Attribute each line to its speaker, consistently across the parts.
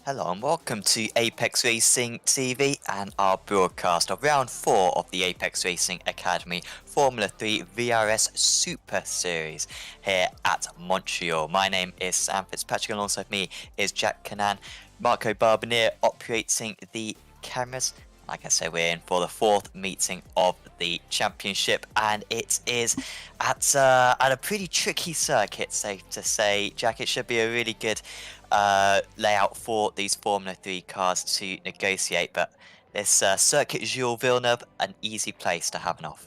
Speaker 1: Hello and welcome to Apex Racing TV and our broadcast of round 4 of the Apex Racing Academy Formula 3 VRS Super Series here at Montreal. My name is Sam Fitzpatrick, and alongside me is Jack Canan, Marco Barbier operating the cameras. Like I said, we're in for the 4th meeting of the championship, and it is at a pretty tricky circuit, safe to say. Jack, it should be a really good layout for these Formula 3 cars to negotiate, but this circuit Jules Villeneuve, an easy place to have an off.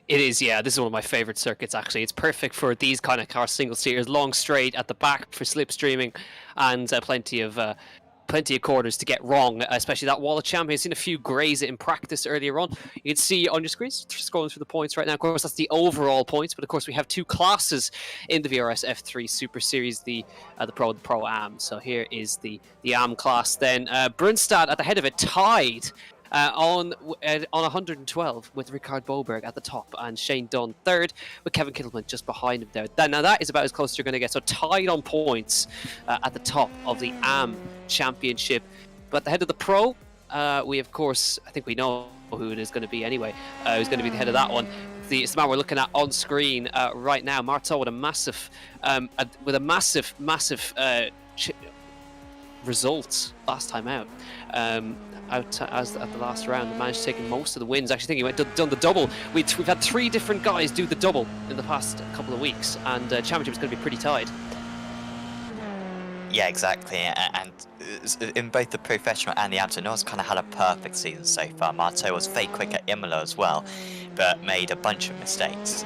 Speaker 2: It is, yeah. This is one of my favorite circuits, actually. It's perfect for these kind of car single seaters, long straight at the back for slipstreaming, and plenty of corners to get wrong, especially that wall of champions. Seen a few graze it in practice earlier on. You can see on your screen, scrolling through the points right now. Of course, that's the overall points, but of course we have two classes in the VRS F3 Super Series, the Pro and the Pro Am. So here is the Am class. Then Brunstad at the head of it, tied on 112 with Ricard Boberg at the top, and Shane Dunn third with Kevin Kittleman just behind him there. Now that is about as close as you're going to get. So tied on points at the top of the AM Championship. But the head of the Pro, we of course, I think we know who it is going to be anyway. Who's going to be the head of that one? It's the man we're looking at on screen right now. Marteau with a massive, result last time out. At the last round, managed to take most of the wins. Actually, I think he went done the double. We've had 3 different guys do the double in the past couple of weeks, and championship is going to be pretty tied.
Speaker 1: Yeah, exactly, and in both the professional and the amateur, no one's kind of had a perfect season so far. Marteau was very quick at Imola as well, but made a bunch of mistakes.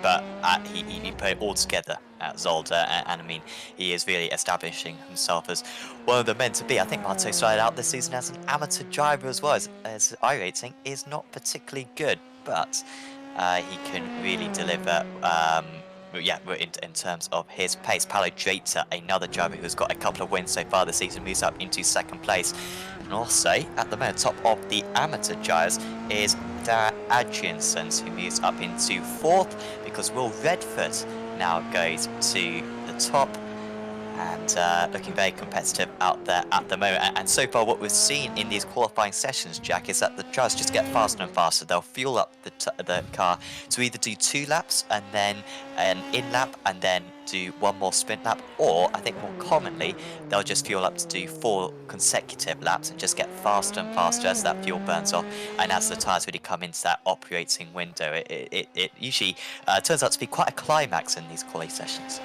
Speaker 1: But he put it all together at Zolder, and I mean, he is really establishing himself as one of the men to be. I think Marteau started out this season as an amateur driver as well, as iRacing is not particularly good, but he can really deliver. Yeah, in terms of his pace. Paulo Dreiter, another driver who's got a couple of wins so far this season, moves up into 2nd place. And also, at the moment, top of the amateur drivers is Dara Adriansons, who moves up into 4th, because Will Redford now goes to the top, and looking very competitive out there at the moment. And so far what we've seen in these qualifying sessions, Jack, is that the drivers just get faster and faster. They'll fuel up the car to either do 2 laps and then an in lap and then do 1 more sprint lap, or I think more commonly they'll just fuel up to do 4 consecutive laps and just get faster and faster as that fuel burns off, and as the tyres really come into that operating window. It usually turns out to be quite a climax in these quali sessions.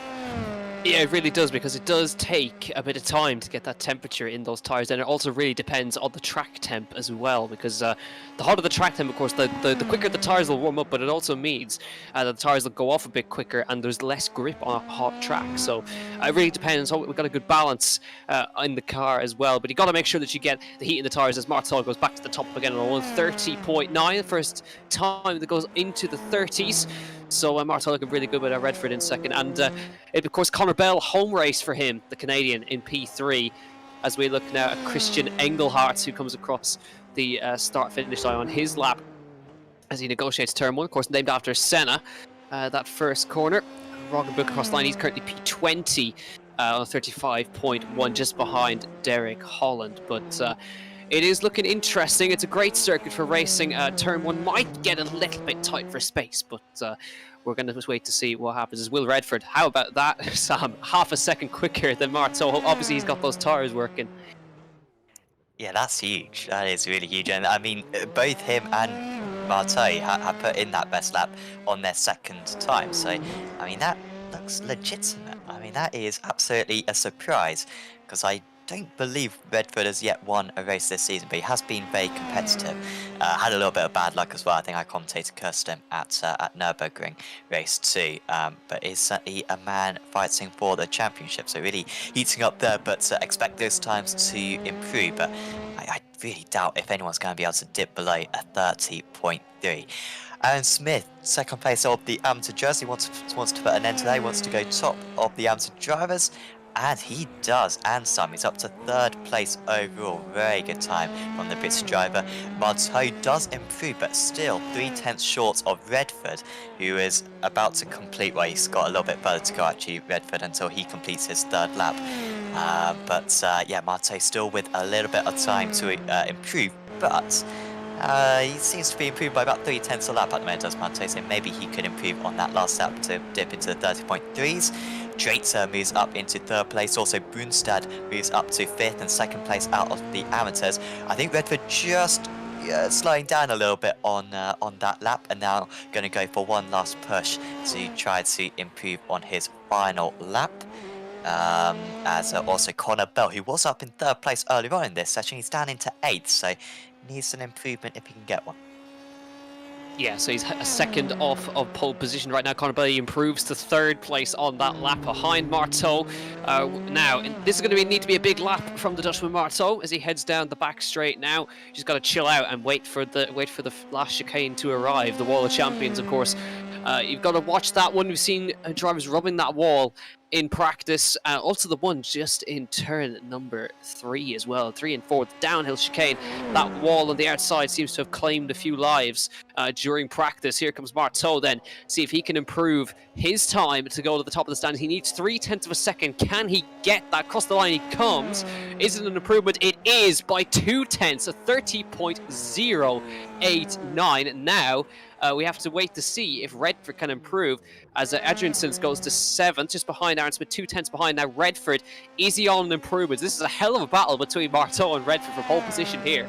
Speaker 2: Yeah, it really does, because it does take a bit of time to get that temperature in those tyres, and it also really depends on the track temp as well, because the hotter the track temp, of course, the quicker the tyres will warm up, but it also means that the tyres will go off a bit quicker and there's less grip on a hot track. So it really depends. We've got a good balance in the car as well, but you got to make sure that you get the heat in the tyres as Martel goes back to the top again on 130.9, first time that goes into the 30s. So Martel looking really good with Redford in 2nd, and of course Connor Bell, home race for him, the Canadian, in P3, as we look now at Christian Engelhardt, who comes across the start-finish line on his lap as he negotiates turn 1, of course named after Senna, that first corner. Roggenbuch across the line, he's currently P20 on 35.1, just behind Derek Holland, but it is looking interesting. It's a great circuit for racing. Turn 1 might get a little bit tight for space, but we're going to just wait to see what happens. Is Will Redford, how about that, Sam? Half a second quicker than Marteau. Obviously, he's got those tyres working.
Speaker 1: Yeah, that's huge. That is really huge. And I mean, both him and Marteau have put in that best lap on their 2nd time. So, I mean, that looks legitimate. I mean, that is absolutely a surprise, because I don't believe Redford has yet won a race this season, but he has been very competitive. Had a little bit of bad luck as well. I think I commentated cursed him at Nürburgring race 2, but is certainly a man fighting for the championship, so really heating up there, but expect those times to improve. But I really doubt if anyone's going to be able to dip below a 30.3. Aaron Smith, 2nd place of the amateur jersey, wants to put an end to that. He wants to go top of the amateur drivers, and he does, and some. He's up to 3rd place overall. Very good time from the British driver. Marteau does improve, but still 3/10 short of Redford, who is about to complete, well, he's got a little bit further to go actually, Redford, until he completes his 3rd lap. Yeah, Mate still with a little bit of time to improve, but he seems to be improved by about 3/10 a lap at the moment, does Mate, so maybe he could improve on that last lap to dip into the 30.3s. Drater moves up into 3rd place, also Brunstad moves up to 5th and 2nd place out of the amateurs. I think Redford just slowing down a little bit on that lap, and now going to go for one last push to try to improve on his final lap. As also Connor Bell, who was up in 3rd place earlier on in this session, he's down into 8th, so needs an improvement if he can get one.
Speaker 2: Yeah, so he's a second off of pole position right now. Connor Bell improves to 3rd place on that lap behind Marteau. Now, this is going to need to be a big lap from the Dutchman Marteau as he heads down the back straight now. He's got to chill out and wait for the last chicane to arrive. The Wall of Champions, of course. You've got to watch that one. We've seen drivers rubbing that wall in practice, also the one just in turn number 3 as well, 3 and 4, the downhill chicane. That wall on the outside seems to have claimed a few lives during practice. Here comes Marteau then, see if he can improve his time to go to the top of the standings. He needs 3/10 of a second. Can he get that across the line? He comes. Is it an improvement? It is by 2/10, a 30.089. Now we have to wait to see if Redford can improve as Adriansons goes to 7th, just behind Aaron Smith, 2/10 behind. Now Redford, is he on improvements? This is a hell of a battle between Marteau and Redford for pole position here,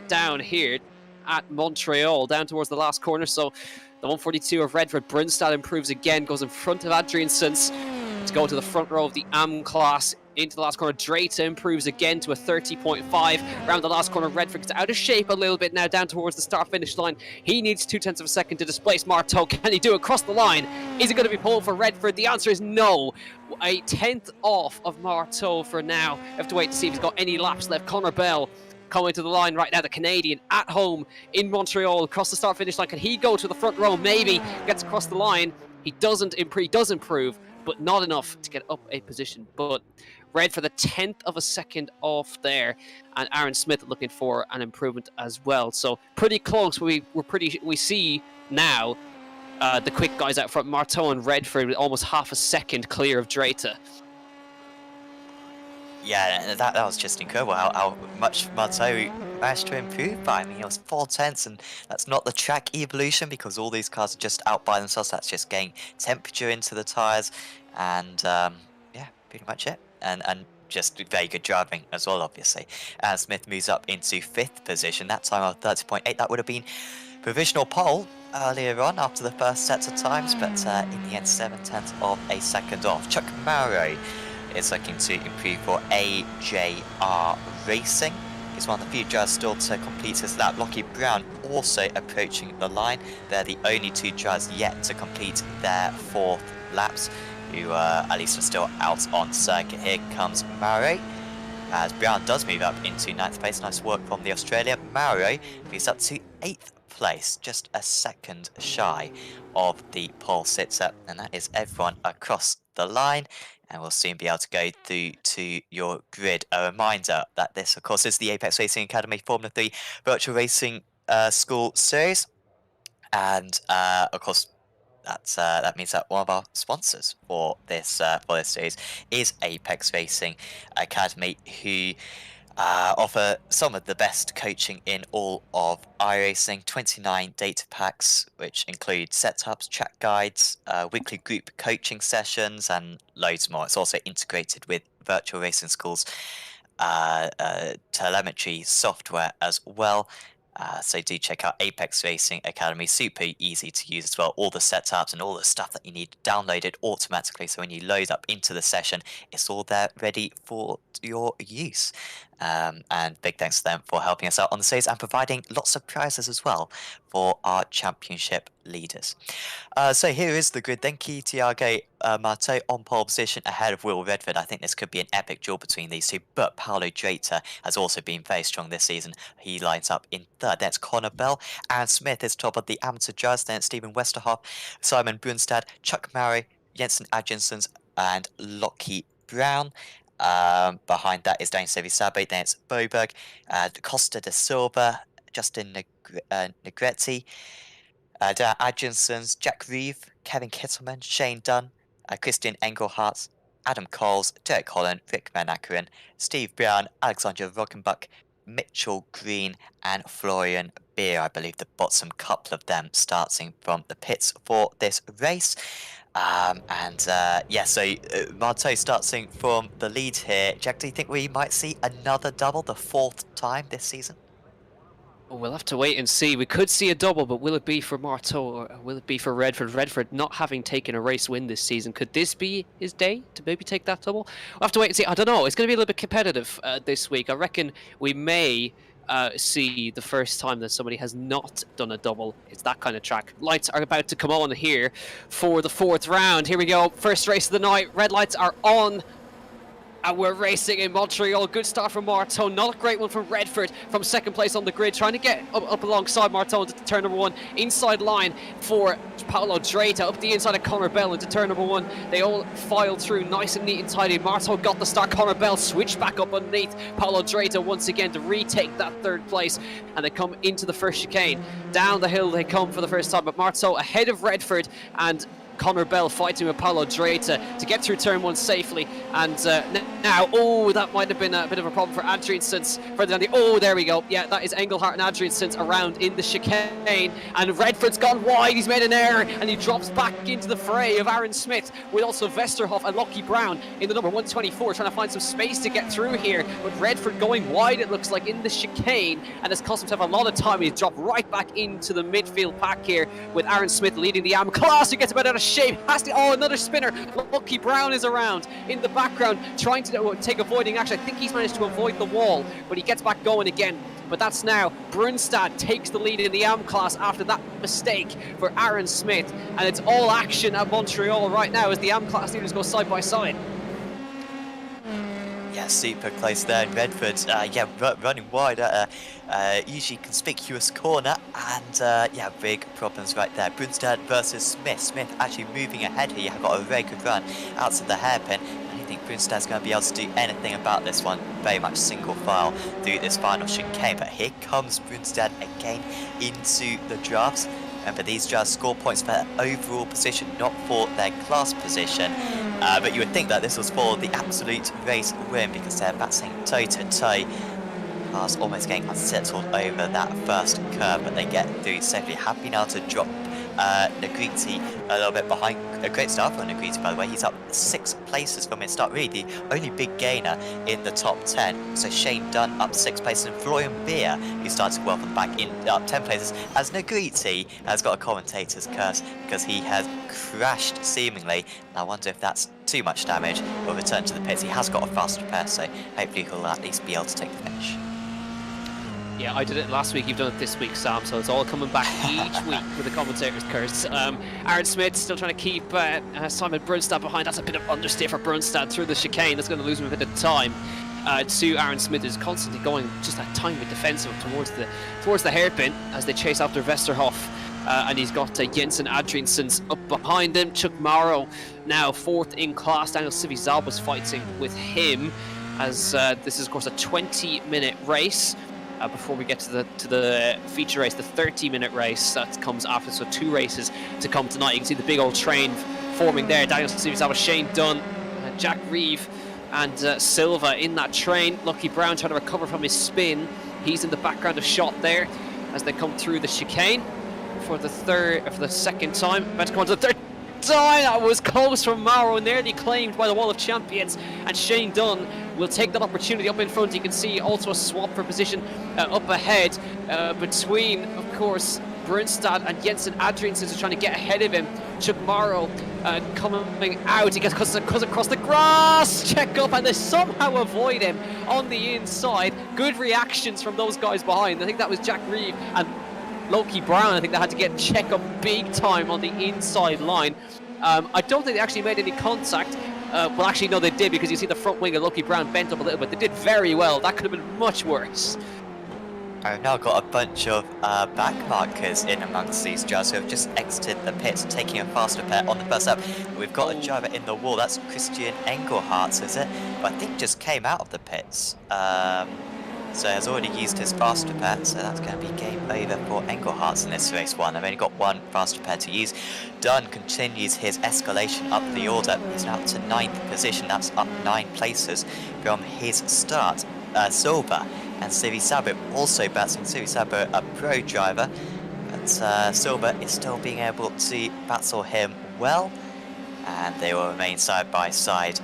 Speaker 2: down here at Montreal, down towards the last corner. So the 142 of Redford, Brunstad improves again, goes in front of Adriansons to go to the front row of the AM class. Into the last corner, Drater improves again to a 30.5. Around the last corner, Redford gets out of shape a little bit now, down towards the start-finish line. He needs 2/10 of a second to displace Marteau. Can he do it across the line? Is it going to be pole for Redford? The answer is no. A 10th off of Marteau for now. We have to wait to see if he's got any laps left. Connor Bell coming to the line right now, the Canadian at home in Montreal, across the start-finish line. Can he go to the front row? Maybe. Gets across the line. He does improve, but not enough to get up a position. But Red for the 10th of a second off there, and Aaron Smith looking for an improvement as well. So pretty close. We see now the quick guys out front, Marteau and Redford, with almost half a second clear of Drater.
Speaker 1: Yeah, that was just incredible how much Marteau managed to improve by. I mean, it was 4/10, and that's not the track evolution because all these cars are just out by themselves. That's just getting temperature into the tyres, and yeah, pretty much it. And just very good driving as well, obviously. And Smith moves up into 5th position. That time of 30.8, that would have been provisional pole earlier on after the first sets of times, but in the end, 7/10 of a second off. Chuck Mauro is looking to improve for AJR Racing. He's one of the few drivers still to complete his lap. Lockie Brown also approaching the line. They're the only 2 drivers yet to complete their 4th laps, who at least are still out on circuit. Here comes Mauro, as Brown does move up into 9th place. Nice work from the Australian. Mauro moves up to 8th place, just a second shy of the pole sitter, and that is everyone across the line. And we'll soon be able to go through to your grid. A reminder that this, of course, is the Apex Racing Academy Formula 3 Virtual Racing School Series. And, of course, that means that one of our sponsors for this series is Apex Racing Academy, who offer some of the best coaching in all of iRacing. 29 data packs, which include setups, track guides, weekly group coaching sessions, and loads more. It's also integrated with Virtual Racing School's telemetry software as well. So do check out Apex Racing Academy. Super easy to use as well. All the setups and all the stuff that you need downloaded automatically. So when you load up into the session, it's all there ready for your use. And big thanks to them for helping us out on the series and providing lots of prizes as well for our championship leaders. So here is the grid then. Tiago Marteau on pole position ahead of Will Redford. I think this could be an epic duel between these two, but Paolo Drater has also been very strong this season. He lines up in 3rd. That's Connor Bell. Aaron Smith is top of the amateur judge. Then it's Stephen Westerhoff, Simon Brunstad, Chuck Murray, Jensen Adjinsons, and Lockie Brown. Behind that is Daniel Sevisabe. Then it's Boberg, Costa da Silva, Justin Negretti, Dan Adjinsons, Jack Reeve, Kevin Kittleman, Shane Dunn, Christian Engelhardt, Adam Coles, Derek Holland, Rick Manakaran, Steve Brown, Alexander Rockenbuck, Mitchell Green, and Florian Beer. I believe the bottom couple of them starting from the pits for this race. Yeah, so Marteau starting from the lead here. Jack, do you think we might see another double, the 4th time this season?
Speaker 2: We'll have to wait and see. We could see a double, but will it be for Marteau or will it be for Redford? Redford not having taken a race win this season. Could this be his day to maybe take that double? We'll have to wait and see. I don't know. It's going to be a little bit competitive this week. I reckon we may see the first time that somebody has not done a double. It's that kind of track. Lights are about to come on here for the 4th round. Here we go. First race of the night. Red lights are on. And we're racing in Montreal. Good start from Marteau. Not a great one from Redford from 2nd place on the grid. Trying to get up alongside Marteau into turn number 1. Inside line for Paolo Dreta. Up the inside of Connor Bell into turn number 1. They all filed through nice and neat and tidy. Marteau got the start. Connor Bell switched back up underneath Paolo Dreta once again to retake that 3rd place. And they come into the first chicane. Down the hill they come for the first time. But Marteau ahead of Redford and Connor Bell fighting with Paolo Dreta to get through turn 1 safely. And now, oh, that might have been a bit of a problem for Adriansons further down the... Oh, there we go. Yeah, that is Engelhardt and Adriansons around in the chicane. And Redford's gone wide. He's made an error. And he drops back into the fray of Aaron Smith with also Vesterhoff and Lockie Brown in the number 124, trying to find some space to get through here. But Redford going wide, it looks like, in the chicane. And has cost himself a lot of time. He's dropped right back into the midfield pack here with Aaron Smith leading the AM class. He gets about out of shape. Has to... Oh, another spinner. Lucky Brown is around in the background trying to take avoiding action. I think he's managed to avoid the wall, but he gets back going again. But that's now Brunstad takes the lead in the AM class after that mistake for Aaron Smith. And it's all action at Montreal right now as the AM class leaders go side by side.
Speaker 1: Yeah, super close there. Redford, running wide at a usually conspicuous corner, and yeah, big problems right there. Brunstad versus Smith. Smith actually moving ahead here. Got a very good run out to the hairpin. I don't think Brunstad's going to be able to do anything about this one. Very much single file through this final chicane. But here comes Brunstad again into the drafts. Remember, these just score points for their overall position, not for their class position. But you would think that this was for the absolute race win because they're battling toe-to-toe. Cars almost getting unsettled over that first curve, but they get through safely. Have been able to drop Negriti a little bit behind. A great start for Negriti, by the way. He's up 6 places from his start. Really, the only big gainer in the top 10. So Shane Dunn up 6 places, and Florian Beer, who started well from the back, in up 10 places. As Negriti has got a commentator's curse because he has crashed seemingly. And I wonder if that's too much damage. Will return to the pits. He has got a faster pair, so hopefully he'll at least be able to take the finish.
Speaker 2: Yeah, I did it last week, you've done it this week, Sam, so it's all coming back each week with the commentator's curse. Aaron Smith still trying to keep Simon Brunstad behind. That's a bit of understeer for Brunstad through the chicane. That's going to lose him a bit of time. To Aaron Smith, who's constantly going just that tiny bit defensive towards the hairpin as they chase after Vesterhoff. And he's got Jensen Adriansons up behind him. Chuck Morrow now 4th in class. Daniel Civizal was fighting with him as this is, of course, a 20-minute race. Before we get to the feature race, the 30-minute race that comes after. So 2 races to come tonight. You can see the big old train forming there. Daniel Civizal with Shane Dunn, Jack Reeve, and Silva in that train. Lucky Brown trying to recover from his spin. He's in the background of shot there as they come through the chicane for the 2nd time. About to come on to the 3rd time. That was close from Mauro, nearly claimed by the Wall of Champions. And Shane Dunn will take that opportunity up in front. You can see also a swap for position up ahead between, of course, Brunstad and Jensen Adriansons are trying to get ahead of him. Chuck Morrow coming out. He gets across the grass. Check up, and they somehow avoid him on the inside. Good reactions from those guys behind. I think that was Jack Reeve and Loki Brown. I think they had to get check up big time on the inside line. I don't think they actually made any contact. Well, actually, no, they did, because you see the front wing of Lucky Brown bent up a little bit. They did very well. That could have been much worse.
Speaker 1: I've now got a bunch of back markers in amongst these drivers who have just exited the pits, taking a faster pair on the first lap. We've got a driver in the wall. That's Christian Engelhardt, is it? But I think just came out of the pits. So has already used his fast repair, so that's going to be game over for Engelhardt in this race one. I've only got one fast repair to use. Dunn continues his escalation up the order. He's now to 9th position. That's up 9 places from his start. Silva and Sivi Sabo also battling. Sivi Sabo, a pro driver, but Silva is still being able to battle him well, and they will remain side by side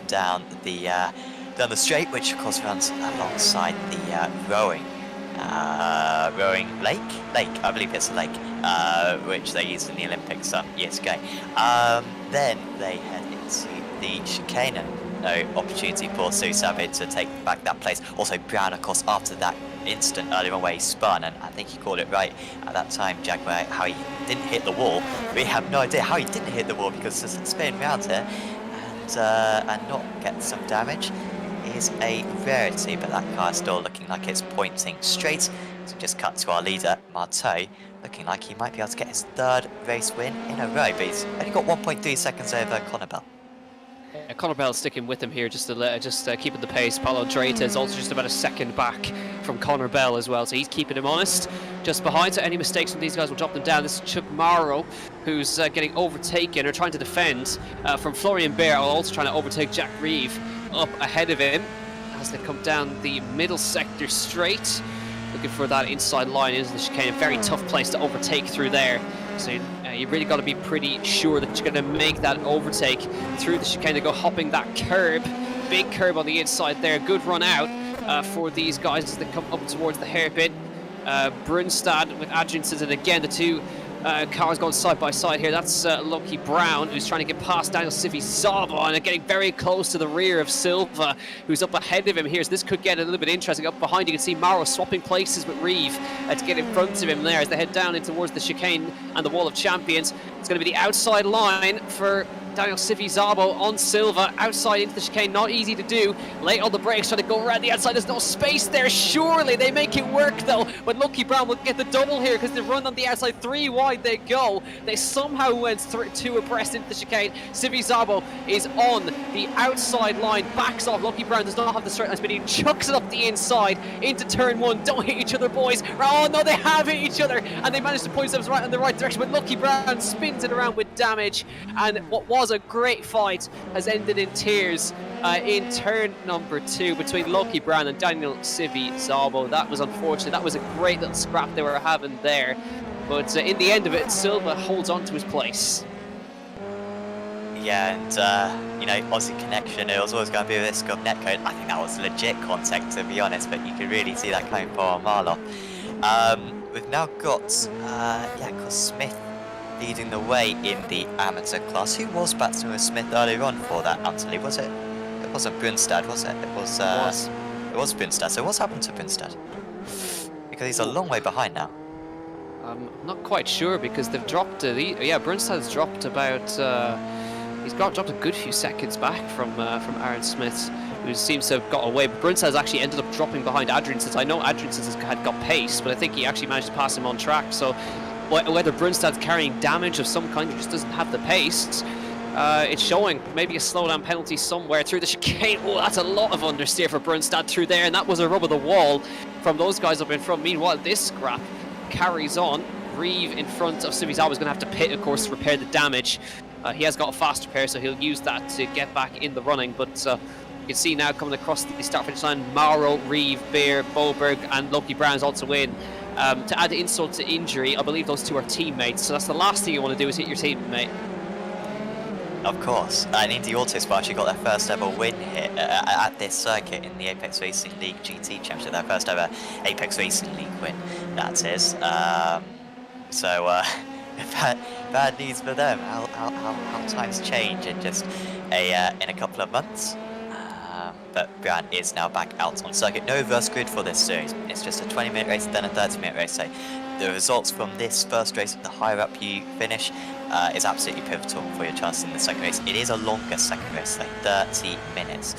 Speaker 1: down the straight, which of course runs alongside the rowing lake, I believe it's a lake, which they used in the Olympics some years ago. Then they head into the chicane, and no opportunity for Susabe to take back that place. Also Brown, of course, after that instant earlier on where he spun, and I think he called it right at that time, Jaguar, how he didn't hit the wall. We have no idea how he didn't hit the wall, because there's a spin round here and not get some damage is a rarity, but that car is still looking like it's pointing straight. So just cut to our leader, Marteau, looking like he might be able to get his 3rd race win in a row, but he's only got 1.3 seconds over Connor Bell.
Speaker 2: Connor Bell sticking with him here, just keeping the pace. Paulo Dreyta is also just about a second back from Connor Bell as well, so he's keeping him honest. Just behind, so any mistakes from these guys will drop them down. This is Chuck Morrow, who's getting overtaken, or trying to defend from Florian Bear, also trying to overtake Jack Reeve up ahead of him as they come down the middle sector straight, looking for that inside line into the chicane. A very tough place to overtake through there, so you really got to be pretty sure that you're going to make that overtake through the chicane. They go hopping that curb, big curb on the inside there. Good run out for these guys as they come up towards the hairpin. Brunstad with Adrianson, and again the two cars going side by side here. That's Lucky Brown, who's trying to get past Daniel Sivi Zaba, and getting very close to the rear of Silva, who's up ahead of him here. So this could get a little bit interesting. Up behind, you can see Morrow swapping places with Reeve to get in front of him there as they head down in towards the chicane and the Wall of Champions. It's going to be the outside line for Daniel Sivi Zabo on Silva, outside into the chicane, not easy to do. Late on the brakes, trying to go around the outside. There's no space there. Surely they make it work though. But Lucky Brown will get the double here because they run on the outside. 3 wide they go. They somehow went 2 abreast into the chicane. Sivi Zabo is on the outside line, backs off. Lucky Brown does not have the straight line, but he chucks it up the inside into turn 1. Don't hit each other, boys. Oh no, they have hit each other, and they managed to point themselves right in the right direction. But Lucky Brown spins it around with damage, and what was a great fight has ended in tears in turn number 2 between Lucky Brown and Daniel Sivi Zabo. That was unfortunate. That was a great little scrap they were having there, but in the end of it, Silva holds on to his place.
Speaker 1: Yeah, and you know, Aussie connection, it was always going to be a risk of netcode. I think that was legit contact, to be honest, but you could really see that coming from a mile off. We've now got Chris Smith leading the way in the amateur class. Who was battling with Smith earlier on for that, Anthony? Was it? It wasn't Brunstad, was it? It was Brunstad. So what's happened to Brunstad? Because he's a long way behind now.
Speaker 2: I'm not quite sure, because they've dropped Brunstad's dropped about he's dropped a good few seconds back from Aaron Smith, who seems to have got away. But Brunstad's actually ended up dropping behind Adrianson. I know Adrianson had got pace, but I think he actually managed to pass him on track. So whether Brunstad's carrying damage of some kind or just doesn't have the pace, it's showing. Maybe a slowdown penalty somewhere through the chicane. Oh, that's a lot of understeer for Brunstad through there, and that was a rub of the wall from those guys up in front. Meanwhile, this scrap carries on. Reeve in front of Sivi Zabo is going to have to pit, of course, to repair the damage. He has got a fast repair, so he'll use that to get back in the running. But you can see now coming across the start-finish line, Morrow, Reeve, Bear, Boberg, and Lucky Brown's also in. To add insult to injury, I believe those two are teammates, so that's the last thing you want to do, is hit your teammate.
Speaker 1: Of course, and Indy Autosport actually got their first ever win here at this circuit in the Apex Racing League GT Championship, their first ever Apex Racing League win, that is. Bad news for them, how times change in just in a couple of months. But Brown is now back out on circuit. No reverse grid for this series. It's just a 20-minute race, then a 30-minute race. So the results from this first race, the higher up you finish, is absolutely pivotal for your chances in the second race. It is a longer second race, like 30 minutes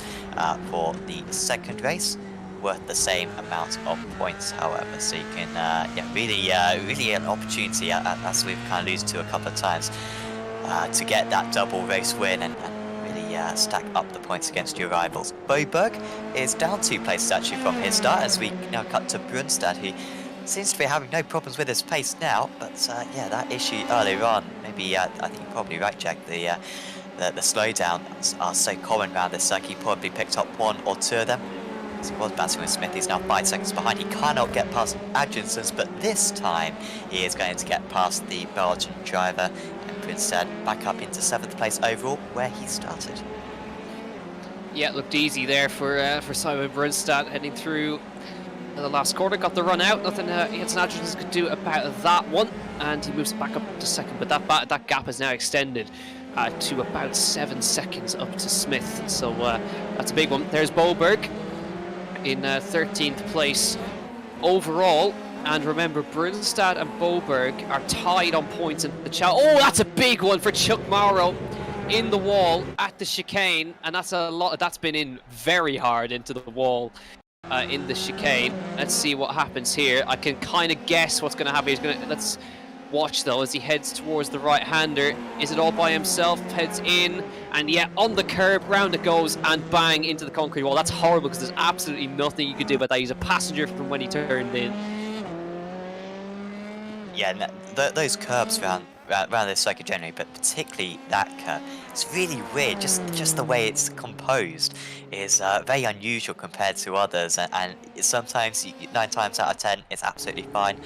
Speaker 1: for the second race, worth the same amount of points, however. So you can, really an opportunity, as we've kind of alluded to a couple of times, to get that double race win and really stack up the points against your rivals. Boberg is down 2 places actually from his start, as we now cut to Brunstad, who seems to be having no problems with his pace now, but yeah, that issue earlier on, maybe, I think you're probably right, Jack, the slowdowns are so common around this circuit. He probably picked up 1 or 2 of them. As he was battling with Smith, he's now 5 seconds behind. He cannot get past Adjensons, but this time he is going to get past the Belgian driver, and instead back up into 7th place overall, where he started.
Speaker 2: Yeah, it looked easy there for Simon Brunstad heading through the last quarter. Got the run out. Nothing Jensen Adjensons could do about that one, and he moves back up to 2nd. But that gap is now extended to about 7 seconds up to Smith. So that's a big one. There's Boberg in 13th place overall. And remember, Brunstad and Boberg are tied on points in the challenge. Oh, that's a big one for Chuck Morrow in the wall at the chicane. And that's a lot. That's been in very hard into the wall in the chicane. Let's see what happens here. I can kind of guess what's going to happen. Let's watch though as he heads towards the right-hander. Is it all by himself? Heads in, and yeah, on the curb, round it goes, and bang into the concrete wall. That's horrible because there's absolutely nothing you can do about that. He's a passenger from when he turned in. Yeah,
Speaker 1: those curbs around this circuit generally, but particularly that curb, it's really weird. Just the way it's composed is very unusual compared to others, and sometimes 9 times out of 10 it's absolutely fine.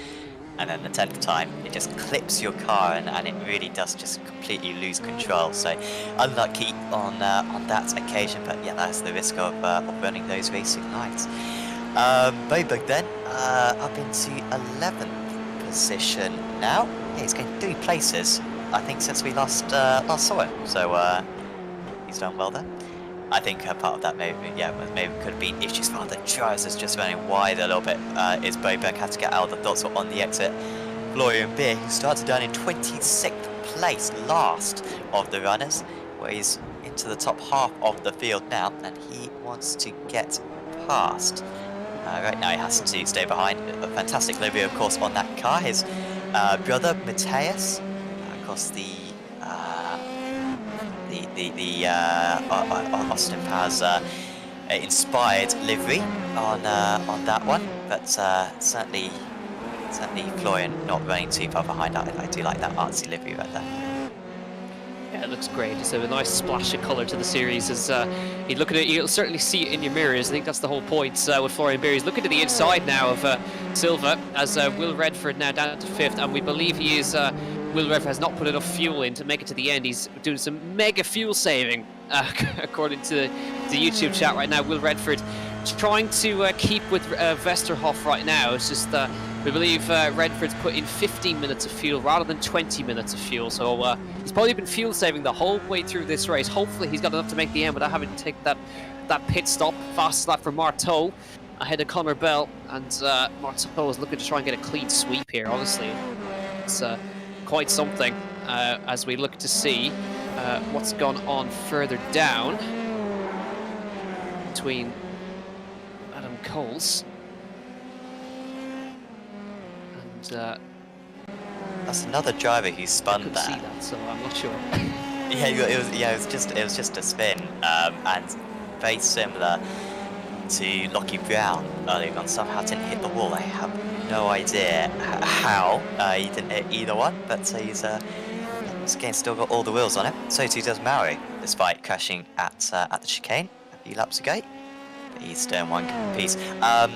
Speaker 1: And then the 10th time, it just clips your car, and it really does just completely lose control. So unlucky on that occasion, but yeah, that's the risk of running those racing nights. Boberg then up into 11th position now. Yeah, he's gained 3 places, I think, since we last saw him. So he's done well there. I think part of that maybe could have been issues for other drivers that's just running wide a little bit. Is Boberg had to get out of the dots on the exit. Florian Beer, who started down in 26th place, last of the runners, where he's into the top half of the field now, and he wants to get past. Right now he has to stay behind. A fantastic livery, of course, on that car. His brother Matthias, of course, the Austin Powers inspired livery on that one, but certainly Florian not running too far behind. I do like that artsy livery right there.
Speaker 2: Yeah, it looks great. It's a nice splash of colour to the series. As you look at it, you'll certainly see it in your mirrors. I think that's the whole point with Florian Beer. He's looking to the inside now of Silva, as Will Redford now down to 5th, and we believe he is. Will Redford has not put enough fuel in to make it to the end. He's doing some mega fuel saving, according to the YouTube chat right now. Will Redford trying to keep with Westerhoff right now. It's just we believe Redford's put in 15 minutes of fuel rather than 20 minutes of fuel. So he's probably been fuel saving the whole way through this race. Hopefully he's got enough to make the end without having to take that pit stop. Fast lap for Marteau ahead of Connor Bell, and Marteau is looking to try and get a clean sweep here. Honestly, it's quite something as we look to see what's gone on further down between Adam Coles and
Speaker 1: that's another driver who spun
Speaker 2: I
Speaker 1: there.
Speaker 2: see that, so I'm not sure.
Speaker 1: Yeah, it was just a spin, and very similar to Lockie Brown earlier on. Somehow didn't hit the wall. I have no idea how he didn't hit either one, but he's again still got all the wheels on it. So too does Maori, despite crashing at the chicane a few laps ago. But he's still in one piece. I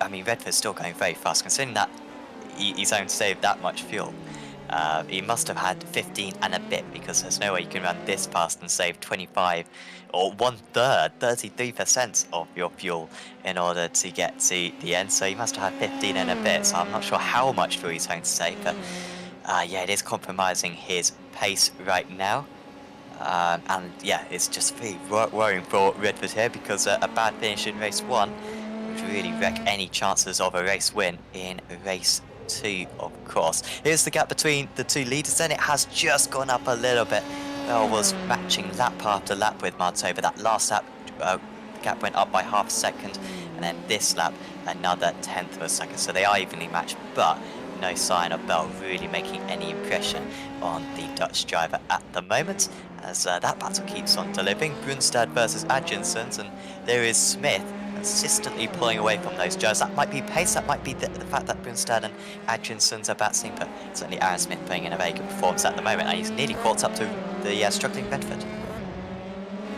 Speaker 1: mean, Redford's still going very fast, considering that he's only saved that much fuel. He must have had 15 and a bit, because there's no way you can run this fast and save 25 or 1/3, 33% of your fuel in order to get to the end. So he must have had 15 and a bit. So I'm not sure how much fuel he's going to save, but yeah, it is compromising his pace right now. And yeah, it's just very worrying for Redford here, because a bad finish in race 1 would really wreck any chances of a race win in race 2, of course. Here's the gap between the 2 leaders, then it has just gone up a little bit. Bell was matching lap after lap with Marteau, but that last lap the gap went up by ½ second, and then this lap another 1/10 of a second, so they are evenly matched. But no sign of Bell really making any impression on the Dutch driver at the moment, as that battle keeps on delivering. Brunstad versus Adjinsons, and there is Smith consistently pulling away from those drivers. That might be pace, that might be the fact that Brunstad and Adjinsons are battling, but certainly Aaron Smith playing in a very good performance at the moment, and he's nearly caught up to the struggling Bedford.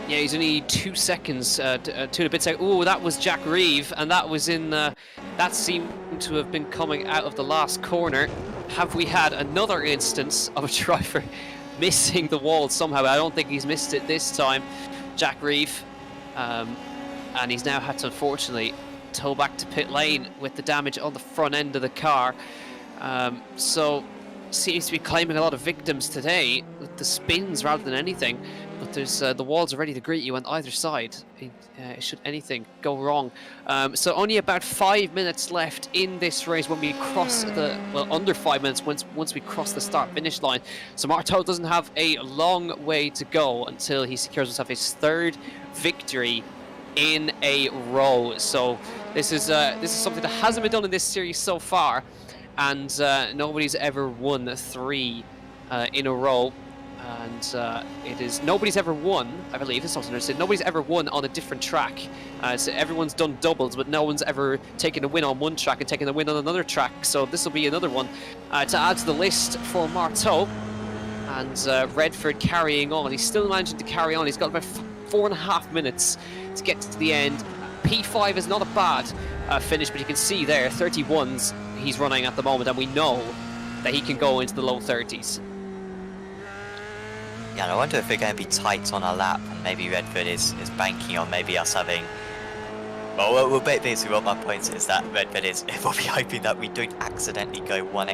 Speaker 2: Yeah, he's only 2 seconds, 2 and a bit seconds. Oh, that was Jack Reeve, and that was in, that seemed to have been coming out of the last corner. Have we had another instance of a driver missing the wall somehow? I don't think he's missed it this time, Jack Reeve. And he's now had to, unfortunately, tow back to pit lane with the damage on the front end of the car. So, seems to be claiming a lot of victims today with the spins rather than anything. But there's the walls are ready to greet you on either side, should anything go wrong. So only about 5 minutes left in this race when we cross the, well, under 5 minutes once we cross the start-finish line. So Marteau doesn't have a long way to go until he secures himself his 3rd victory in a row. So this is something that hasn't been done in this series so far, and nobody's ever won 3 in a row. And it is nobody's ever won, I believe, this is something interesting. Nobody's ever won on a different track. So everyone's done doubles, but no one's ever taken a win on one track and taken a win on another track. So this will be another one to add to the list for Marteau. And Redford carrying on. He's still managing to carry on. He's got about 4.5 minutes to get to the end. P5 is not a bad finish, but you can see there 31s he's running at the moment, and we know that he can go into the low 30s.
Speaker 1: Yeah, and I wonder if we're going to be tight on our lap, and maybe Redford is banking on maybe us having... Well, basically what my point is that Redford will be hoping that we don't accidentally go one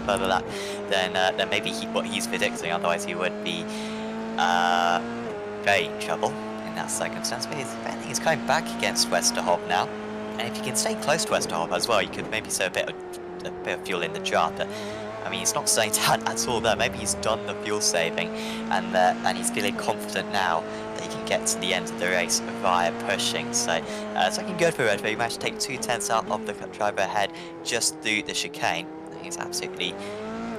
Speaker 1: further lap than maybe what he's predicting, otherwise he would be very in trouble in that circumstance. But I think he's coming back against Westerhoff now, and if you can stay close to Westerhoff as well, you could maybe save a bit of fuel in the jar. But I mean, he's not saying that at all there. Maybe he's done the fuel saving, and he's feeling confident now that he can get to the end of the race via pushing. So looking good for Redford. He managed to take 2/10 out of the driver ahead just through the chicane. He's absolutely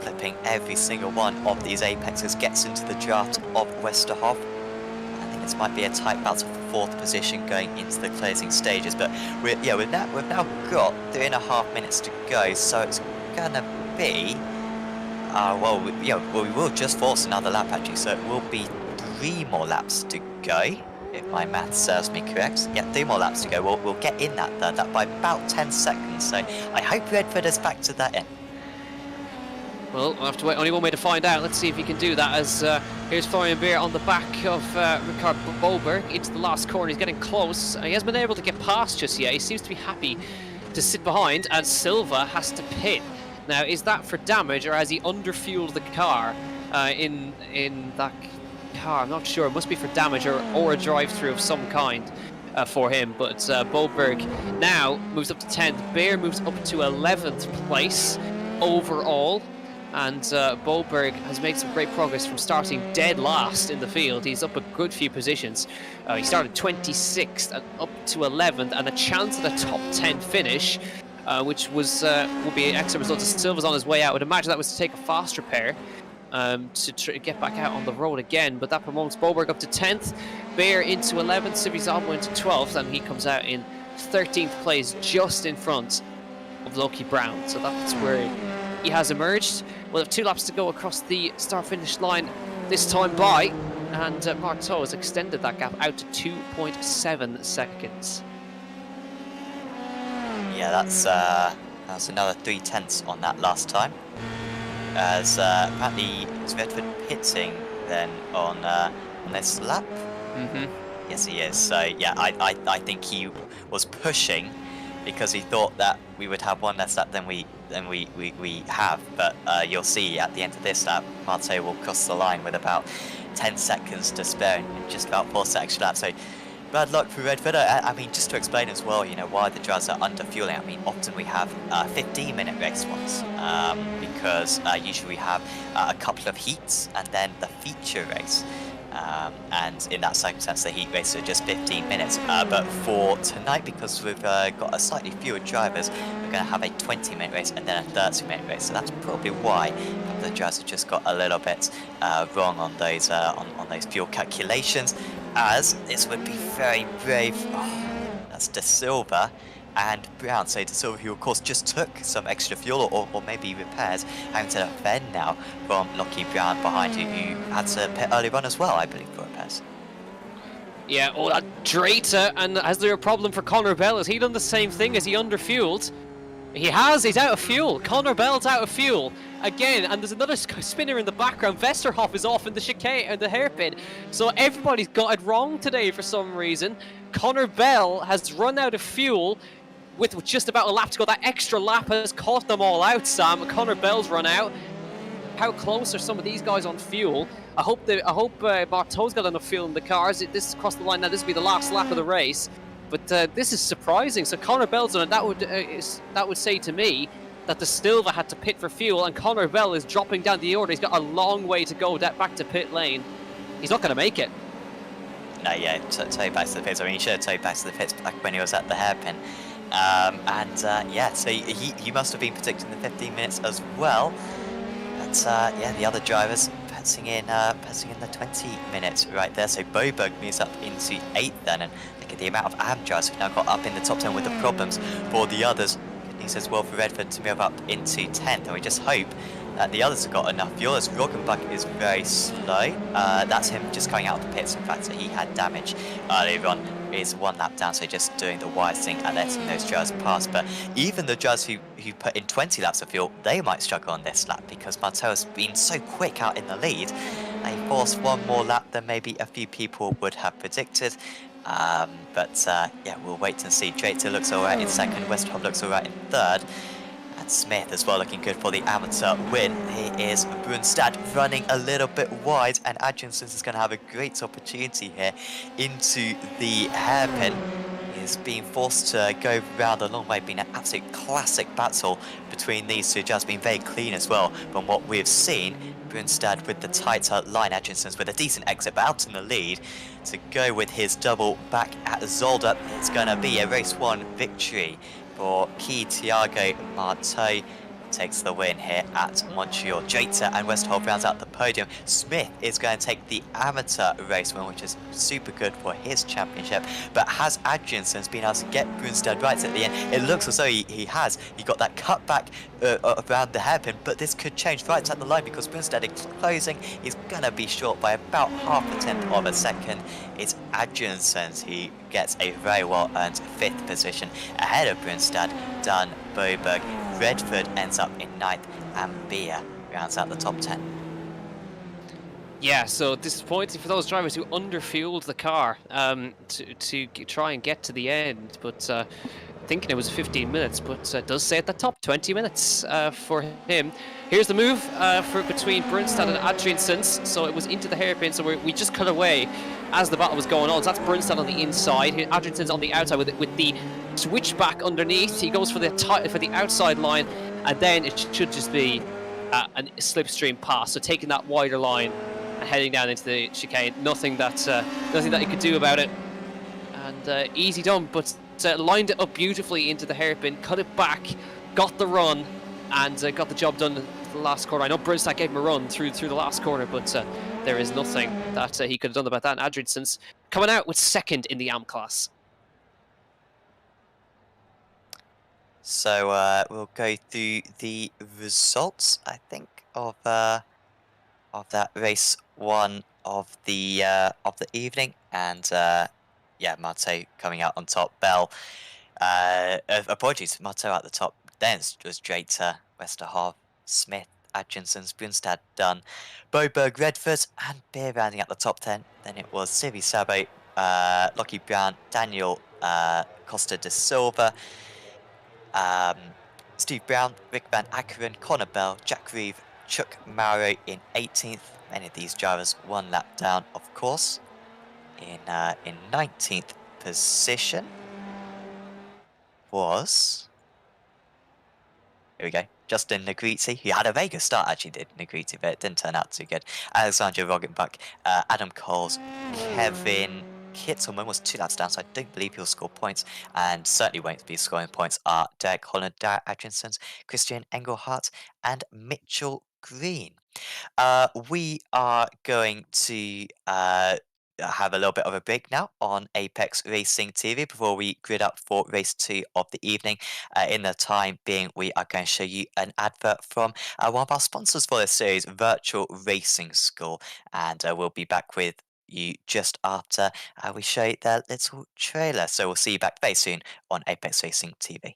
Speaker 1: clipping every single one of these apexes, gets into the draft of Westerhoff. I think this might be a tight battle for 4th position going into the closing stages. But we've now got 3.5 minutes to go, so it's gonna be we will just force another lap actually, so it will be 3 more laps to go, if my math serves me correct. Yeah, 3 more laps to go. We'll get in that third lap by about 10 seconds, so I hope Redford is back to that in.
Speaker 2: Well, we'll have to wait only one way to find out. Let's see if he can do that, as here's Florian Beer on the back of Ricard Boberg into the last corner. He's getting close. He hasn't been able to get past just yet. He seems to be happy to sit behind, and Silva has to pit. Now, is that for damage, or has he underfueled the car in that car? I'm not sure. It must be for damage or a drive-through of some kind for him. But Boberg now moves up to 10th. Bear moves up to 11th place overall. And Boberg has made some great progress from starting dead last in the field. He's up a good few positions. He started 26th and up to 11th, and a chance at a top 10 finish. Which will be an excellent result as Silva's on his way out. I would imagine that was to take a fast repair to get back out on the road again, but that promotes Boberg up to 10th, Bear into 11th, Sivizalmo into 12th, and he comes out in 13th place, just in front of Loki Brown. So that's where he has emerged. We'll have 2 laps to go across the start-finish line this time by, and Marteau has extended that gap out to 2.7 seconds.
Speaker 1: Yeah, that's another 3/10 on that last time. As apparently is Redford pitting then on this lap. Yes, he is. So yeah, I think he was pushing because he thought that we would have one less lap than we have. But you'll see at the end of this lap, Marteau will cross the line with about 10 seconds to spare in just about 4 extra laps. So bad luck for Redford. I mean, just to explain as well, you know, why the drivers are under-fueling. I mean, often we have 15-minute race ones because usually we have a couple of heats and then the feature race. And in that circumstance, the heat race are just 15 minutes. But for tonight, because we've got a slightly fewer drivers, we're going to have a 20-minute race and then a 30-minute race. So that's probably why the drivers have just got a little bit wrong on those fuel calculations, as this would be very brave. Oh, that's De Silva and Brown. So De Silva, who of course just took some extra fuel or maybe repairs, having to defend now from Lockie Brown behind, who had to pit early on as well, I believe, for repairs.
Speaker 2: Yeah, oh, that Drayton, and has there a problem for Connor Bell? Has he done the same thing? Has he underfueled? He has, he's out of fuel. Connor Bell's out of fuel again, and there's another spinner in the background. Vesterhoff is off in the chicane and the hairpin. So everybody's got it wrong today for some reason. Connor Bell has run out of fuel with just about a lap to go. That extra lap has caught them all out, Sam. Connor Bell's run out. How close are some of these guys on fuel? I hope Marteau's got enough fuel in the cars. This is across the line now. This will be the last lap of the race. But this is surprising. So Connor Bell's on it. That would say to me that De Silva had to pit for fuel, and Connor Bell is dropping down the order. He's got a long way to go back to pit lane. He's not going to make it.
Speaker 1: No, yeah, towed back to the pits. I mean, he should have towed back to the pits back when he was at the hairpin. Yeah, so he must have been predicting the 15 minutes as well. But yeah, the other drivers passing in the 20 minutes right there. So Boberg moves up into 8th then, and look at the amount of AM drivers who've now got up in the top 10 with the problems for the others. Good news as well for Redford to move up into 10th, and we just hope that the others have got enough fuel, as Roggenbach is very slow. That's him just coming out of the pits, in fact, so he had damage earlier on. Is 1 lap down, so just doing the wise thing and letting those drivers pass. But even the drivers who put in 20 laps of fuel, they might struggle on this lap, because Martel has been so quick out in the lead. They forced 1 more lap than maybe a few people would have predicted. Yeah, we'll wait and see. Drayton looks alright in 2nd, Westhoff looks alright in 3rd. And Smith as well looking good for the amateur win. Here is Brunstad running a little bit wide, and Adrianson is going to have a great opportunity here into the hairpin. He is being forced to go round a long way. Been an absolute classic battle between these two. Just been very clean as well from what we've seen. Brunstad with the tighter line, Adrianson's with a decent exit but out in the lead. To go with his double back at Zolder, it's going to be a race 1 victory for Key Thiago Marteau. Takes the win here at Montreal. Drayton and Westhoff rounds out the podium. Smith is going to take the amateur race win, which is super good for his championship. But has Adrianson's been able to get Brunstad right at the end? It looks as though he has. He got that cut back around the hairpin, but this could change right at the line, because Brunstad is closing. He's going to be short by about half a tenth of a second. It's Adrianson's who gets a very well earned 5th position ahead of Brunstad, Dunn, Boberg. Redford ends up in 9th, and Beer rounds out the top 10.
Speaker 2: Yeah, so disappointing for those drivers who underfueled the car to try and get to the end. But thinking it was 15 minutes, but it does say at the top 20 minutes for him. Here's the move between Brunstad and Adriansons. So it was into the hairpin, so we just cut away as the battle was going on. So that's Brunstad on the inside. Adrianson's on the outside with the switchback underneath. He goes for the outside line, and then it should just be a slipstream pass. So taking that wider line and heading down into the chicane. Nothing that he could do about it. And easy done, but lined it up beautifully into the hairpin, cut it back, got the run, and got the job done in the last corner. I know Brunstad gave him a run through the last corner, but there is nothing that he could have done about that. And Adrianson's coming out with 2nd in the AM class.
Speaker 1: So we'll go through the results, I think, of that race 1 of the evening, and yeah, Marteau coming out on top. Bell, apologies, Marteau at the top. Then it was Drayton, Westerhoff, Smith, Adriansons, Brunstad, Dunn, Boberg, Redford, and Beer rounding out the top 10. Then it was Siri Sabo, Lockie Brown, Daniel Costa de Silva, Steve Brown, Rick Van Ackeren, Connor Bell, Jack Reeve, Chuck Mauro in 18th. Many of these drivers 1 lap down, of course. In 19th position was Here we go. Justin Negrete. He had a very good start, actually, did Negrete, but it didn't turn out too good. Alexandra Roggenbuck, Adam Coles, Kevin Kittelman was 2 laps down, so I don't believe he'll score points, and certainly won't be scoring points are Derek Holland, Derek Atkinsons, Christian Engelhardt, and Mitchell Green. We are going to have a little bit of a break now on Apex Racing TV before we grid up for race 2 of the evening. In the time being, we are going to show you an advert from one of our sponsors for this series, Virtual Racing School, and we'll be back with you just after we show you their little trailer. So we'll see you back very soon on Apex Racing TV.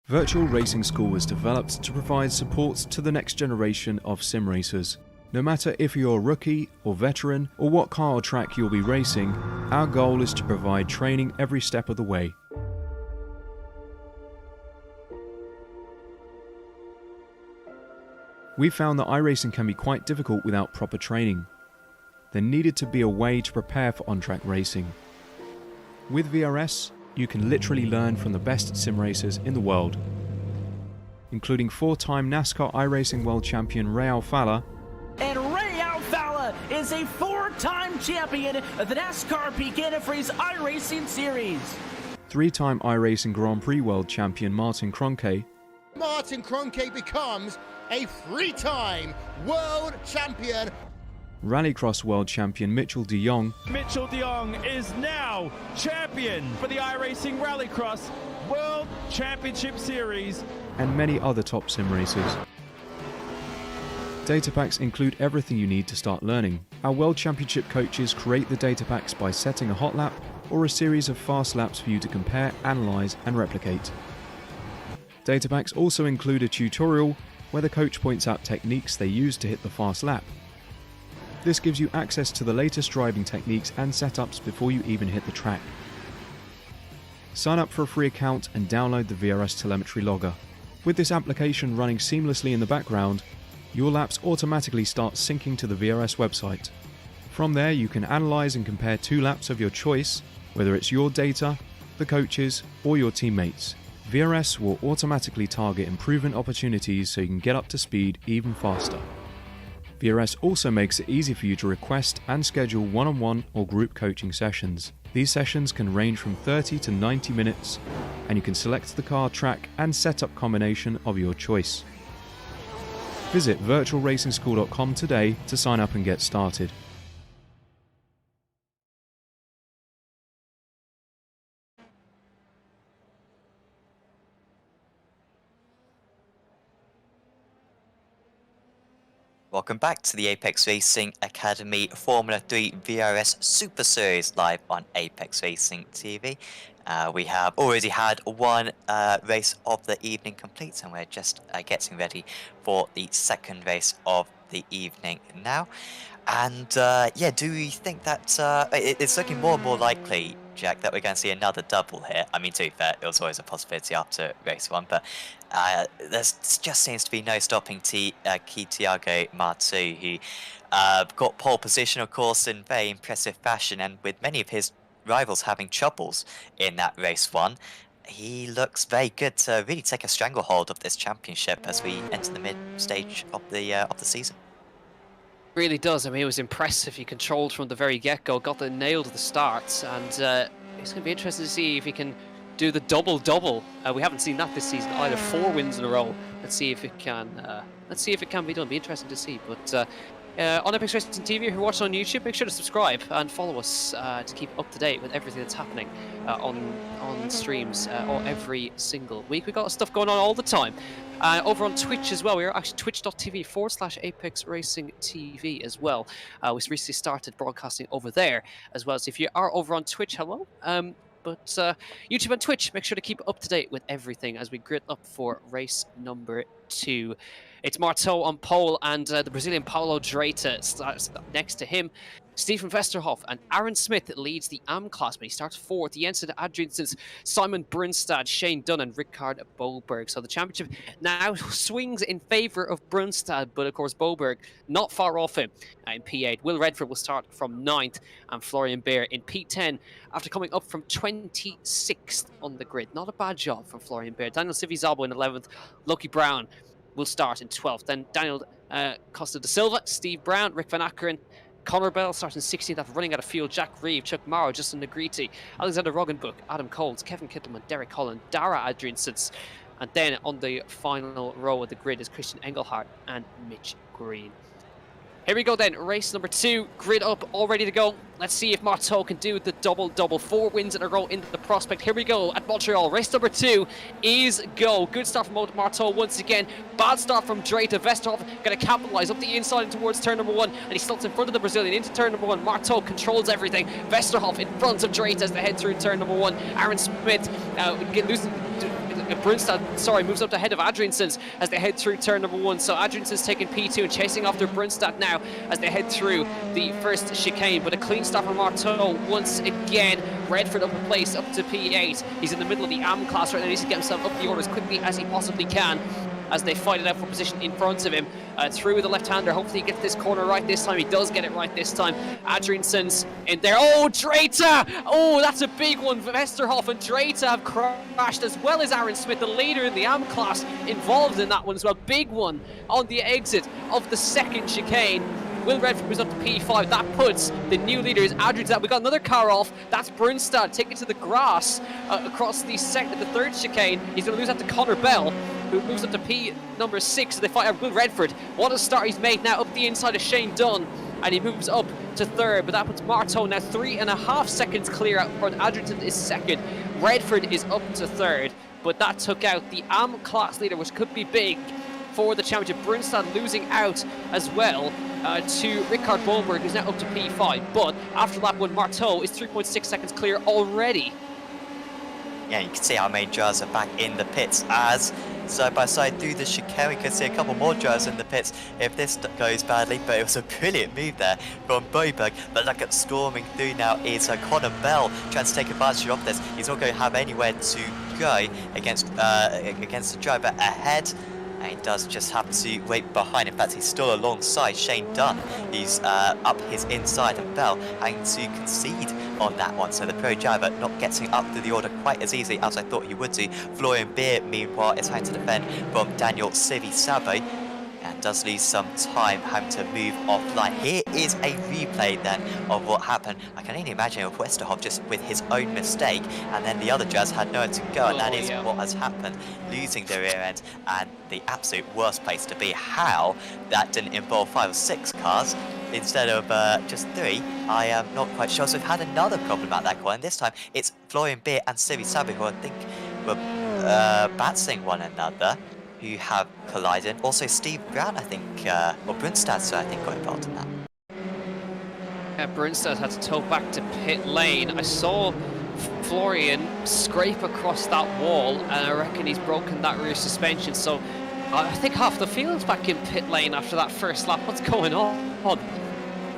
Speaker 3: Virtual Racing School was developed to provide support to the next generation of sim racers. No matter if you're a rookie or veteran or what car or track you'll be racing, our goal is to provide training every step of the way. We found that iRacing can be quite difficult without proper training. There needed to be a way to prepare for on-track racing. With VRS, you can literally learn from the best sim racers in the world, including 4-time NASCAR iRacing World Champion Ray Alfala.
Speaker 4: And Ray Alfala is a 4-time champion of the NASCAR Peak Antifreeze iRacing Series.
Speaker 3: 3-time iRacing Grand Prix World Champion Martin Kroenke.
Speaker 5: Martin Kroenke becomes a 3-time world champion.
Speaker 3: Rallycross World Champion Mitchell de Jong.
Speaker 6: Mitchell de Jong is now champion for the iRacing Rallycross World Championship Series.
Speaker 3: And many other top sim racers. Data packs include everything you need to start learning. Our World Championship coaches create the data packs by setting a hot lap or a series of fast laps for you to compare, analyze, and replicate. Data packs also include a tutorial where the coach points out techniques they use to hit the fast lap. This gives you access to the latest driving techniques and setups before you even hit the track. Sign up for a free account and download the VRS telemetry logger. With this application running seamlessly in the background, your laps automatically start syncing to the VRS website. From there, you can analyze and compare 2 laps of your choice, whether it's your data, the coaches, or your teammates. VRS will automatically target improvement opportunities so you can get up to speed even faster. VRS also makes it easy for you to request and schedule one-on-one or group coaching sessions. These sessions can range from 30 to 90 minutes, and you can select the car, track, and setup combination of your choice. Visit virtualracingschool.com today to sign up and get started.
Speaker 1: Welcome back to the Apex Racing Academy Formula 3 VRS Super Series live on Apex Racing TV. We have already had one race of the evening complete, and we're just getting ready for the second race of the evening now. And yeah, do we think that it's looking more and more likely, Jack, that we're going to see another double here? I mean, to be fair, it was always a possibility after race 1, but there just seems to be no stopping Thiago Martu, who got pole position, of course, in very impressive fashion, and with many of his rivals having troubles in that race 1. He looks very good to really take a stranglehold of this championship as we enter the mid-stage of the season.
Speaker 2: Really does. I mean, it was impressive. He controlled from the very get-go, got the nail to the start, and it's going to be interesting to see if he can do the double-double. We haven't seen that this season either. 4 wins in a row. Let's see if it can. Let's see if it can be done. Be interesting to see. But on Apex Racing TV, if you're watching on YouTube, make sure to subscribe and follow us to keep up to date with everything that's happening on streams every single week. We've got stuff going on all the time. Over on Twitch as well, we are actually twitch.tv/Apex Racing TV as well. We recently started broadcasting over there as well. So if you are over on Twitch, hello. But YouTube and Twitch, make sure to keep up to date with everything as we grid up for race number 2. It's Marteau on pole, and the Brazilian Paulo Dreita starts next to him. Stephen Vesterhoff and Aaron Smith leads the AM class, but he starts fourth. The Jensen Adriansens, Simon Brunstad, Shane Dunn, and Rickard Boberg. So the championship now swings in favour of Brunstad, but of course Boberg not far off him in P8. Will Redford will start from 9th, and Florian Beer in P10 after coming up from 26th on the grid. Not a bad job from Florian Beer. Daniel Civizabo in 11th, Lucky Brown will start in 12th. Then Daniel Costa da Silva, Steve Brown, Rick Van Ackeren, Conor Bell starting 16th after running out of fuel. Jack Reeve, Chuck Morrow, Justin Negrete, Alexander Roggenbuch, Adam Coles, Kevin Kittleman, Derek Holland, Dara Adriansens. And then on the final row of the grid is Christian Engelhardt and Mitch Green. Here we go then, race number 2, grid up, all ready to go. Let's see if Marteau can do the double-double. 4 wins in a row into the prospect. Here we go at Montreal. Race number 2 is go. Good start from Marteau once again. Bad start from Dreita. Vesterhoff going to capitalise up the inside and towards turn number 1. And he slots in front of the Brazilian into turn number 1. Marteau controls everything. Vesterhoff in front of Dreita as they head through turn number 1. Aaron Smith Brunstad, moves up ahead of Adriansens as they head through turn number 1. So Adriansens taking P2 and chasing after Brunstad now as they head through the first chicane. But a clean start from Marteau once again. Redford up a place up to P8. He's in the middle of the AM class right now. He needs to get himself up the order as quickly as he possibly can as they fight it out for position in front of him. Through the left-hander. Hopefully he gets this corner right this time. He does get it right this time. Adriansens in there. Oh, Dreita! Oh, that's a big one. Vesterhoff and Dreita have crashed, as well as Aaron Smith, the leader in the AM class, involved in that one as well. Big one on the exit of the second chicane. Will Redford moves up to P5. That puts the new leader is Adriansens. We got another car off. That's Brunstad taking to the grass across the third chicane. He's going to lose that to Conor Bell, who moves up to P number 6. So they fight out Will Redford. What a start he's made now up the inside of Shane Dunn. And he moves up to 3rd. But that puts Marteau now 3.5 seconds clear out front. Adriansens is 2nd. Redford is up to 3rd. But that took out the AM class leader, which could be big for the championship. Brunstad losing out as well to Rickard Boberg, who's now up to P5. But after lap 1, Marteau is 3.6 seconds clear already.
Speaker 1: Yeah, you can see our main drivers are back in the pits as side by side through the chicane. We can see a couple more drivers in the pits if this goes badly, but it was a brilliant move there from Boberg. But look at storming through now is Conor Bell trying to take advantage of this. He's not going to have anywhere to go against the driver ahead. And he does just have to wait behind. In fact, he's still alongside Shane Dunn. He's up his inside, and Bell having to concede on that one. So the pro driver not getting up to the order quite as easily as I thought he would do. Florian Beer, meanwhile, is having to defend from Daniel Civizabo and does lose some time having to move offline. Here is a replay then of what happened. I can only imagine if Westerhoff just with his own mistake, and then the other judge had nowhere to go, and that is what has happened, losing the rear end and the absolute worst place to be. How that didn't involve 5 or 6 cars instead of just 3, I am not quite sure. So we've had another problem at that corner, and this time it's Florian Beer and Civizabo, who I think were battling one another, who have collided. Also Steve Brown, I think, or Brunstad, so I think got involved in that.
Speaker 2: Yeah, Brunstad had to tow back to pit lane. I saw Florian scrape across that wall, and I reckon he's broken that rear suspension. So I think half the field's back in pit lane after that first lap. What's going on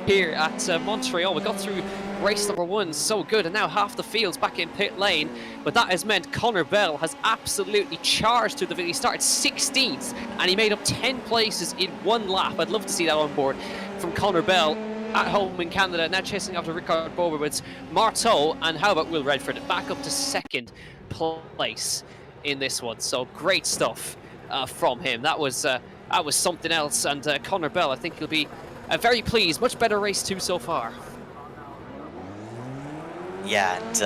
Speaker 2: here at Montreal? We got through race number 1 so good, and now half the field's back in pit lane. But that has meant Conor Bell has absolutely charged through the field. He started 16th and he made up 10 places in 1 lap. I'd love to see that on board from Conor Bell at home in Canada, now chasing after Rickard Bober. It's Marteau, and how about Will Redford back up to 2nd place in this one. So great stuff from him. That was something else, and Conor Bell, I think he'll be very pleased. Much better race 2 so far.
Speaker 1: Yeah, and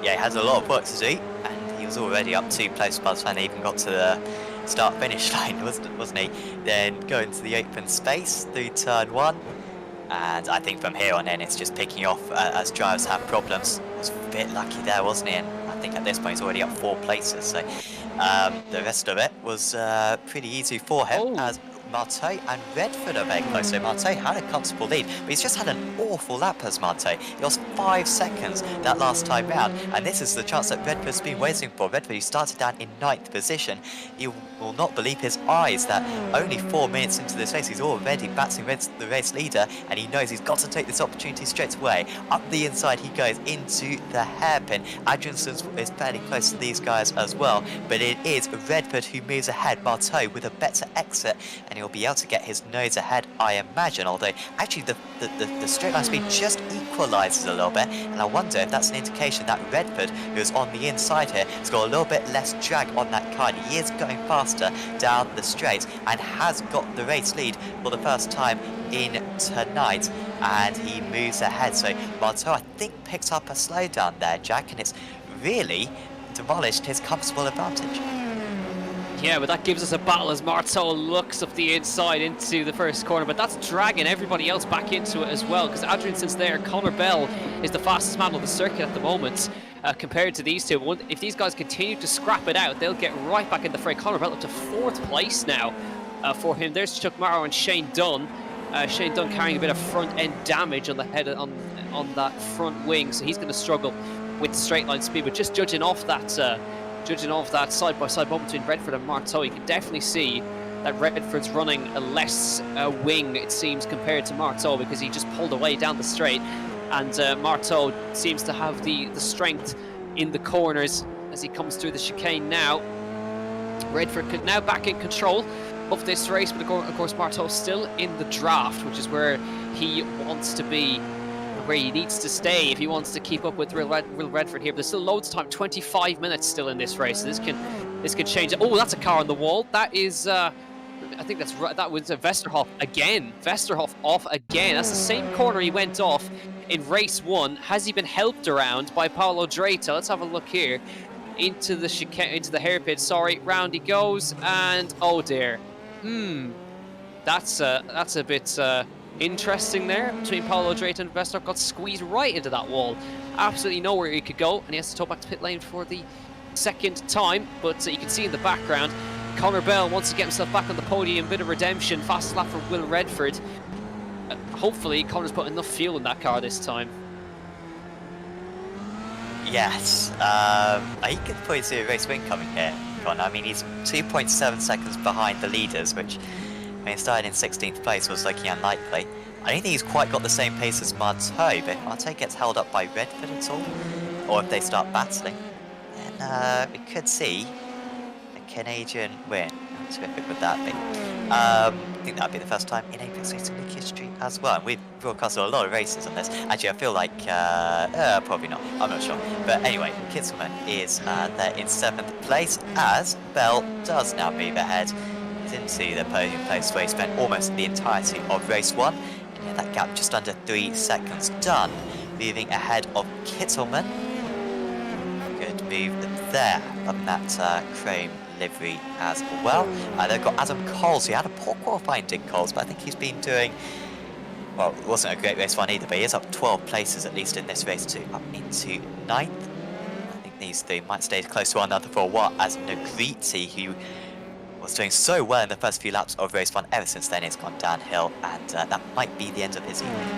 Speaker 1: yeah, he has a lot of work to do, and he was already up 2 places by the time they even got to the start-finish line, wasn't he? Then going to the open space through turn 1, and I think from here on in it's just picking off as drivers have problems. Was a bit lucky there, wasn't he? And I think at this point he's already up 4 places, so the rest of it was pretty easy for him as Marteau and Redford are very close. So Marteau had a comfortable lead, but he's just had an awful lap as Marteau. He lost 5 seconds that last time round, and this is the chance that Redford's been waiting for. Redford, who started down in 9th position, you will not believe his eyes that only 4 minutes into this race, he's already battling the race leader, and he knows he's got to take this opportunity straight away. Up the inside he goes into the hairpin. Adrianson is fairly close to these guys as well, but it is Redford who moves ahead. Marteau with a better exit, and he'll be able to get his nose ahead, I imagine, although actually the straight line speed just equalises a little bit, and I wonder if that's an indication that Redford, who is on the inside here, has got a little bit less drag on that car. He is going faster down the straight and has got the race lead for the first time in tonight, and he moves ahead. So Marteau, I think, picks up a slowdown there, Jack, and it's really demolished his comfortable advantage.
Speaker 2: Yeah, but that gives us a battle as Marteau looks up the inside into the first corner, but that's dragging everybody else back into it as well, because Adrianson's there. Connor Bell is the fastest man on the circuit at the moment, compared to these two. If these guys continue to scrap it out, they'll get right back in the fray. Connor Bell up to 4th place now for him. There's Chuck Morrow and Shane Dunn. Shane Dunn carrying a bit of front-end damage on the head on that front wing, so he's going to struggle with straight line speed. But just judging off that side-by-side moment between Redford and Marteau, you can definitely see that Redford's running a less wing, it seems, compared to Marteau, because he just pulled away down the straight, and Marteau seems to have the strength in the corners as he comes through the chicane now. Redford now back in control of this race, but of course Marteau still in the draft, which is where he wants to be, where he needs to stay if he wants to keep up with Will Redford here. But there's still loads of time, 25 minutes still in this race, so this can change. Oh, that's a car on the wall. That is, I think that was Vesterhoff again. Vesterhoff off again. That's the same corner he went off in race 1. Has he been helped around by Paulo Dreta? Let's have a look here. Into the hairpin. Sorry, round he goes, and oh dear. That's a bit interesting there between Paulo Dreta and Vesterhoff. Got squeezed right into that wall. Absolutely nowhere he could go, and he has to tow back to pit lane for the second time. But you can see in the background, Connor Bell wants to get himself back on the podium. Bit of redemption. Fastest lap for Will Redford. Hopefully, Connor's put enough fuel in that car this time.
Speaker 1: Yes, he could probably see a race win coming here, Connor. I mean, he's 2.7 seconds behind the leaders, which, when he started in 16th place, was looking unlikely. I don't think he's quite got the same pace as Marteau, but if Marteau gets held up by Redford at all, or if they start battling, then we could see a Canadian win. How terrific would that be? I think that would be the first time in Apex Racing League history as well. And we've broadcasted a lot of races on this. Actually, I feel like, probably not. I'm not sure. But anyway, Kitzelman is there in 7th place, as Bell does now move ahead into the podium place where he spent almost the entirety of race 1. And yeah, that gap just under 3 seconds done, moving ahead of Kittelman. Good move there on that chrome livery as well. They've got Adam Coles, who had a poor qualifying in Coles, but I think he's been doing, well, it wasn't a great race 1 either, but he is up 12 places at least in this race 2, up into 9th. I think these three might stay close to one another for a while, as Negriti, who was doing so well in the first few laps of race 1, ever since then it's gone downhill, and that might be the end of his evening.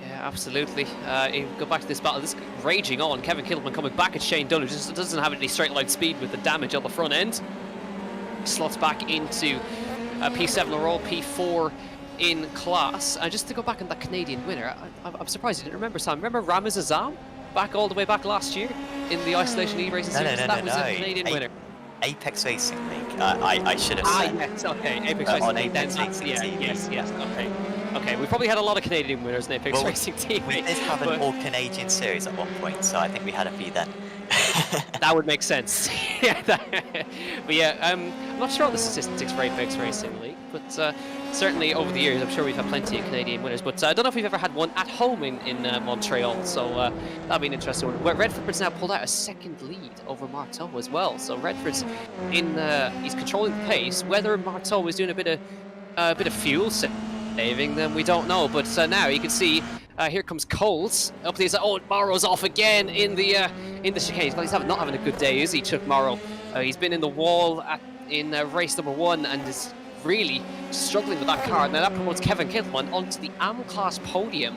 Speaker 2: Yeah, absolutely. You go back to this battle, this is raging on. Kevin Kittelman coming back at Shane Dunn, who just doesn't have any straight line speed with the damage on the front end. Slots back into P7 overall, P4 in class. And just to go back on that Canadian winner, I'm surprised you didn't remember, Sam. Remember Ramez Azam? All the way back last year in the Isolation E-Racing Series? That was a Canadian winner.
Speaker 1: Apex Racing League, I should have said.
Speaker 2: Yes, okay, Apex Racing
Speaker 1: on
Speaker 2: League.
Speaker 1: Apex Racing Team.
Speaker 2: Yes, okay. Okay, we probably had a lot of Canadian winners in Apex Racing Team.
Speaker 1: We did have an all-Canadian series at one point, so I think we had a few then.
Speaker 2: That would make sense. But yeah, I'm not sure on the statistics for Apex Racing League, but certainly over the years, I'm sure we've had plenty of Canadian winners. But I don't know if we've ever had one at home in Montreal, so that'll be an interesting one. Where Redford's now pulled out a second lead over Marteau as well. So Redford's he's controlling the pace. Whether Marteau is doing a bit of fuel saving, then we don't know. But now you can see. Here comes Coles up the inside. Oh, Morrow's off again in the chicane. He's not having a good day, is he, Chuck Morrow? He's been in the wall at in race number 1 and is really struggling with that car. Now that promotes Kevin Kittleman onto the AM class podium.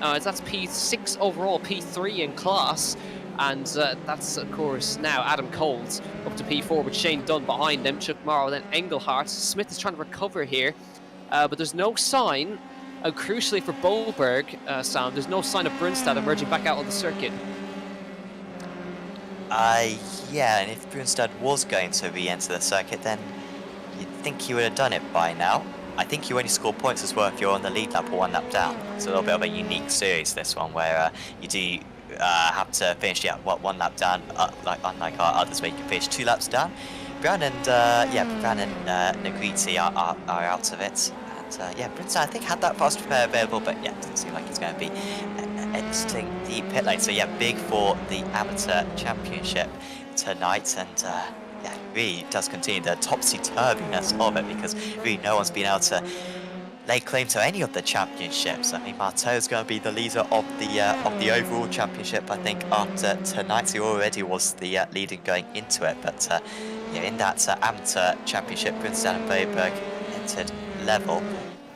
Speaker 2: As that's P6 overall, P3 in class. And that's, of course, now Adam Coles up to P4 with Shane Dunn behind him, Chuck Morrow, then Engelhardt. Smith is trying to recover here, but there's no sign, crucially for Boberg, Sam, there's no sign of Brunstad emerging back out on the circuit.
Speaker 1: Yeah, and if Brunstad was going to re-enter the circuit, then you'd think he would have done it by now. I think you only score points as well if you're on the lead lap or 1 lap down. It's a little bit of a unique series, this one, where you do have to finish, 1 lap down, unlike our others where you can finish 2 laps down. Brown and Negriti are out of it. And Brunstad, I think, had that fast repair available, but yeah, it doesn't seem like he's going to be exiting the pit lane. So yeah, big for the Amateur Championship tonight, and yeah, really does continue the topsy-turviness of it, because really no one's been able to lay claim to any of the championships. I mean, Marteau's going to be the leader of the overall championship, I think, after tonight. He already was the leader going into it, but yeah, in that Amateur Championship, Brunstad and Boberg entered level.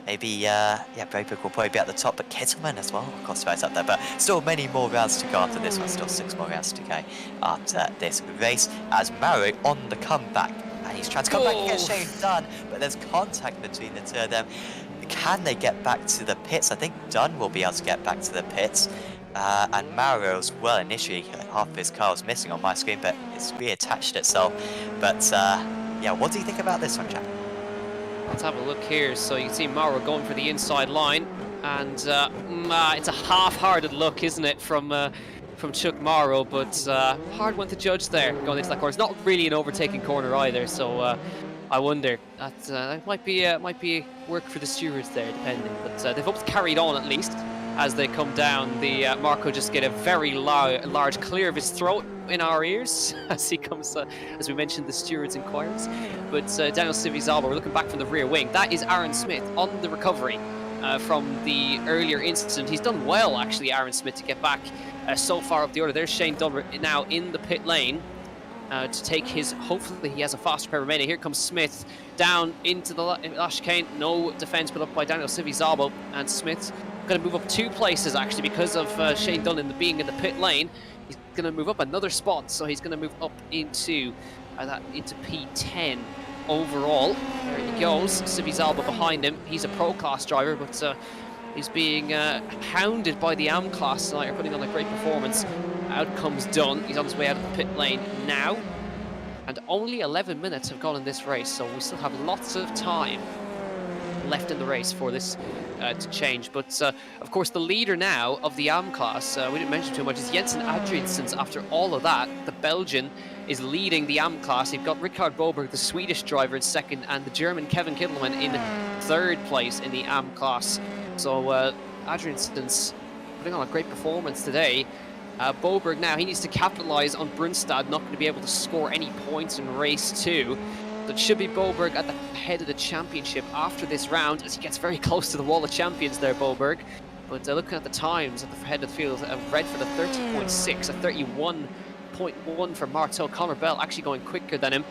Speaker 1: Maybe, Boberg will probably be at the top, but Kittleman as well, of course, right up there. But still many more rounds to go after this one. Still 6 more rounds to go after this race, as Maro on the comeback. And he's trying to come back and get Shane Dunn, but there's contact between the two of them. Can they get back to the pits? I think Dunn will be able to get back to the pits. And Maro as well. Initially, half of his car was missing on my screen, but it's reattached itself. But, yeah, what do you think about this one, Jack?
Speaker 2: Let's have a look here. So you can see Mauro going for the inside line, and it's a half-hearted look, isn't it, from Chuck Morrow, but hard one to judge there going into that corner. It's not really an overtaking corner either, so I wonder. That might be work for the stewards there, depending. But they've both carried on at least as they come down. The Marco just get a very large clear of his throat in our ears as he comes, as we mentioned, the stewards inquiries. But Daniel Civizalba, we're looking back from the rear wing. That is Aaron Smith on the recovery from the earlier incident. He's done well, actually, Aaron Smith, to get back so far up the order. There's Shane Dunn now in the pit lane to take his, hopefully he has a fast repair remaining. Here comes Smith down into the last chicane. No defense put up by Daniel Civizalba, and Smith going to move up 2 places actually because of Shane Dunn being in the pit lane. He's going to move up another spot, so he's going to move up into P10 overall. There he goes, Civizalba behind him. He's a pro class driver, but he's being hounded by the AM class tonight. Are putting on a great performance. Out comes Dunn. He's on his way out of the pit lane now, and only 11 minutes have gone in this race, so we still have lots of time left in the race for this to change. But of course, the leader now of the AM class, we didn't mention too much, is Jensen Adriansens. After all of that, the Belgian is leading the AM class. You've got Richard Boberg, the Swedish driver, in second, and the German Kevin Kittleman in 3rd place in the AM class. So Adriansens putting on a great performance today. Boberg now, he needs to capitalise on Brunstad not going to be able to score any points in race 2. It should be Boberg at the head of the championship after this round, as he gets very close to the wall of champions there, Boberg. But looking at the times at the head of the field, Redford at 30.6, a 31.1 for Marteau. Connor Bell actually going quicker than him,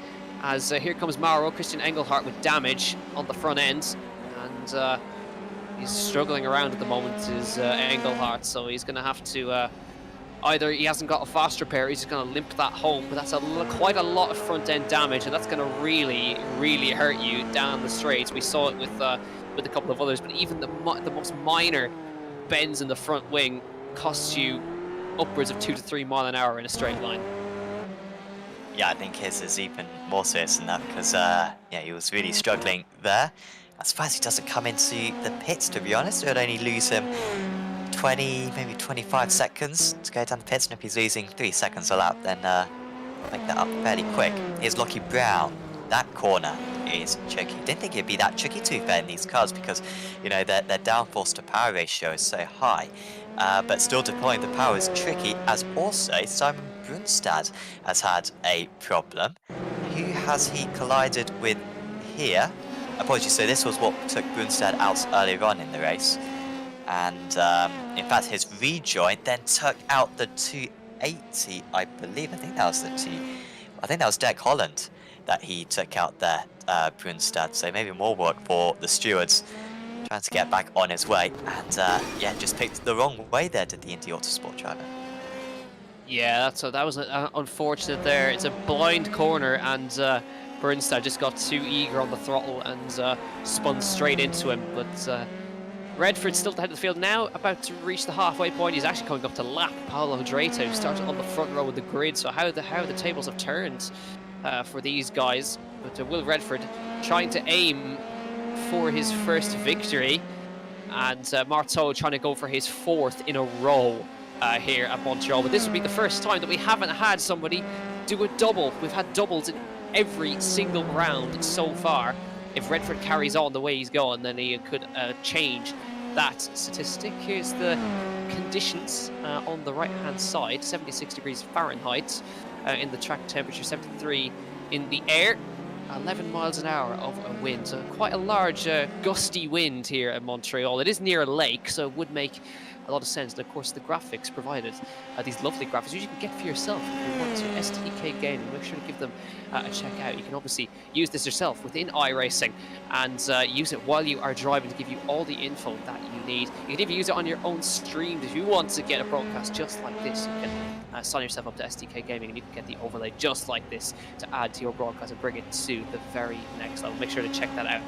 Speaker 2: as here comes Mauro, Christian Engelhardt with damage on the front end. And he's struggling around at the moment, is Engelhardt, so he's going to have to... either he hasn't got a fast repair, he's just going to limp that home, but that's quite a lot of front-end damage, and that's going to really, really hurt you down the straights. We saw it with a couple of others, but even the most minor bends in the front wing costs you upwards of 2 to 3 mile an hour in a straight line.
Speaker 1: Yeah, I think his is even more serious than that, because yeah, he was really struggling there. I'm surprised he doesn't come into the pits, to be honest. It would only lose him 20, maybe 25 seconds to go down the pits, and if he's losing 3 seconds a lap, then I'll make that up fairly quick. Here's Lockie Brown. That corner is tricky. Didn't think it'd be that tricky to fair in these cars, because you know their downforce to power ratio is so high. But still deploying the power is tricky, as also Simon Brunstad has had a problem. Who has he collided with here? Apologies, so this was what took Brunstad out earlier on in the race. And in fact, his rejoin then took out the 280, I believe. I think that was Derek Holland that he took out there, Brunstad. So maybe more work for the stewards, trying to get back on his way. And yeah, just picked the wrong way there, did the Indy Autosport driver.
Speaker 2: Yeah, that was unfortunate there. It's a blind corner, and Brunstad just got too eager on the throttle and spun straight into him. But Redford still at the head of the field now, about to reach the halfway point. He's actually coming up to lap Paolo Drato, who started on the front row of the grid. So how the tables have turned for these guys. But Will Redford trying to aim for his first victory, and Marteau trying to go for his 4th in a row here at Montreal. But this would be the first time that we haven't had somebody do a double. We've had doubles in every single round so far. If Redford carries on the way he's going, then he could change that statistic. Here's the conditions on the right-hand side. 76 degrees Fahrenheit in the track temperature, 73 in the air. 11 miles an hour of a wind, so quite a large gusty wind here at Montreal. It is near a lake, so it would make a lot of sense. And of course the graphics provided, these lovely graphics, which you can get for yourself if you want to. SDK Gaming, make sure to give them a check out. You can obviously use this yourself within iRacing and use it while you are driving to give you all the info that you need. You can even use it on your own streams if you want to get a broadcast just like this. You can sign yourself up to SDK Gaming and you can get the overlay just like this to add to your broadcast and bring it to the very next level. Make sure to check that out,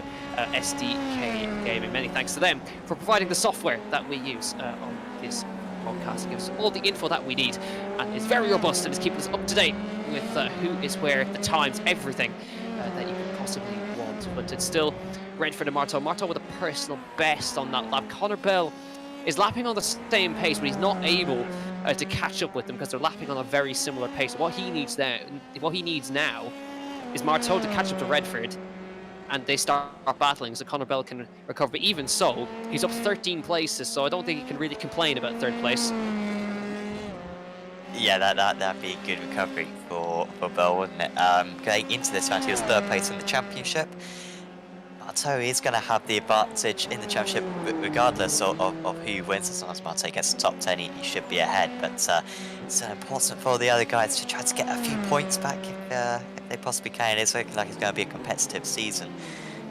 Speaker 2: SDK Gaming. Many thanks to them for providing the software that we use on this podcast. It gives us all the info that we need, and it's very robust and is keeping us up to date with who is where, the times, everything that you could possibly want. But it's still Redford and Marteau. Marteau with a personal best on that lap. Connor Bell is lapping on the same pace, but he's not able to catch up with them because they're lapping on a very similar pace. What he needs now is Marteau to catch up to Redford, and they start battling so Connor Bell can recover. But even so, he's up 13 places, so I don't think he can really complain about 3rd place.
Speaker 1: Yeah, that'd be a good recovery for Bell, wouldn't it? Going into this round, he was 3rd place in the championship. Marteau is going to have the advantage in the championship regardless of who wins. As long as Marteau gets the top 10, he should be ahead. But it's important for the other guys to try to get a few points back if they possibly can. It's looking like it's going to be a competitive season,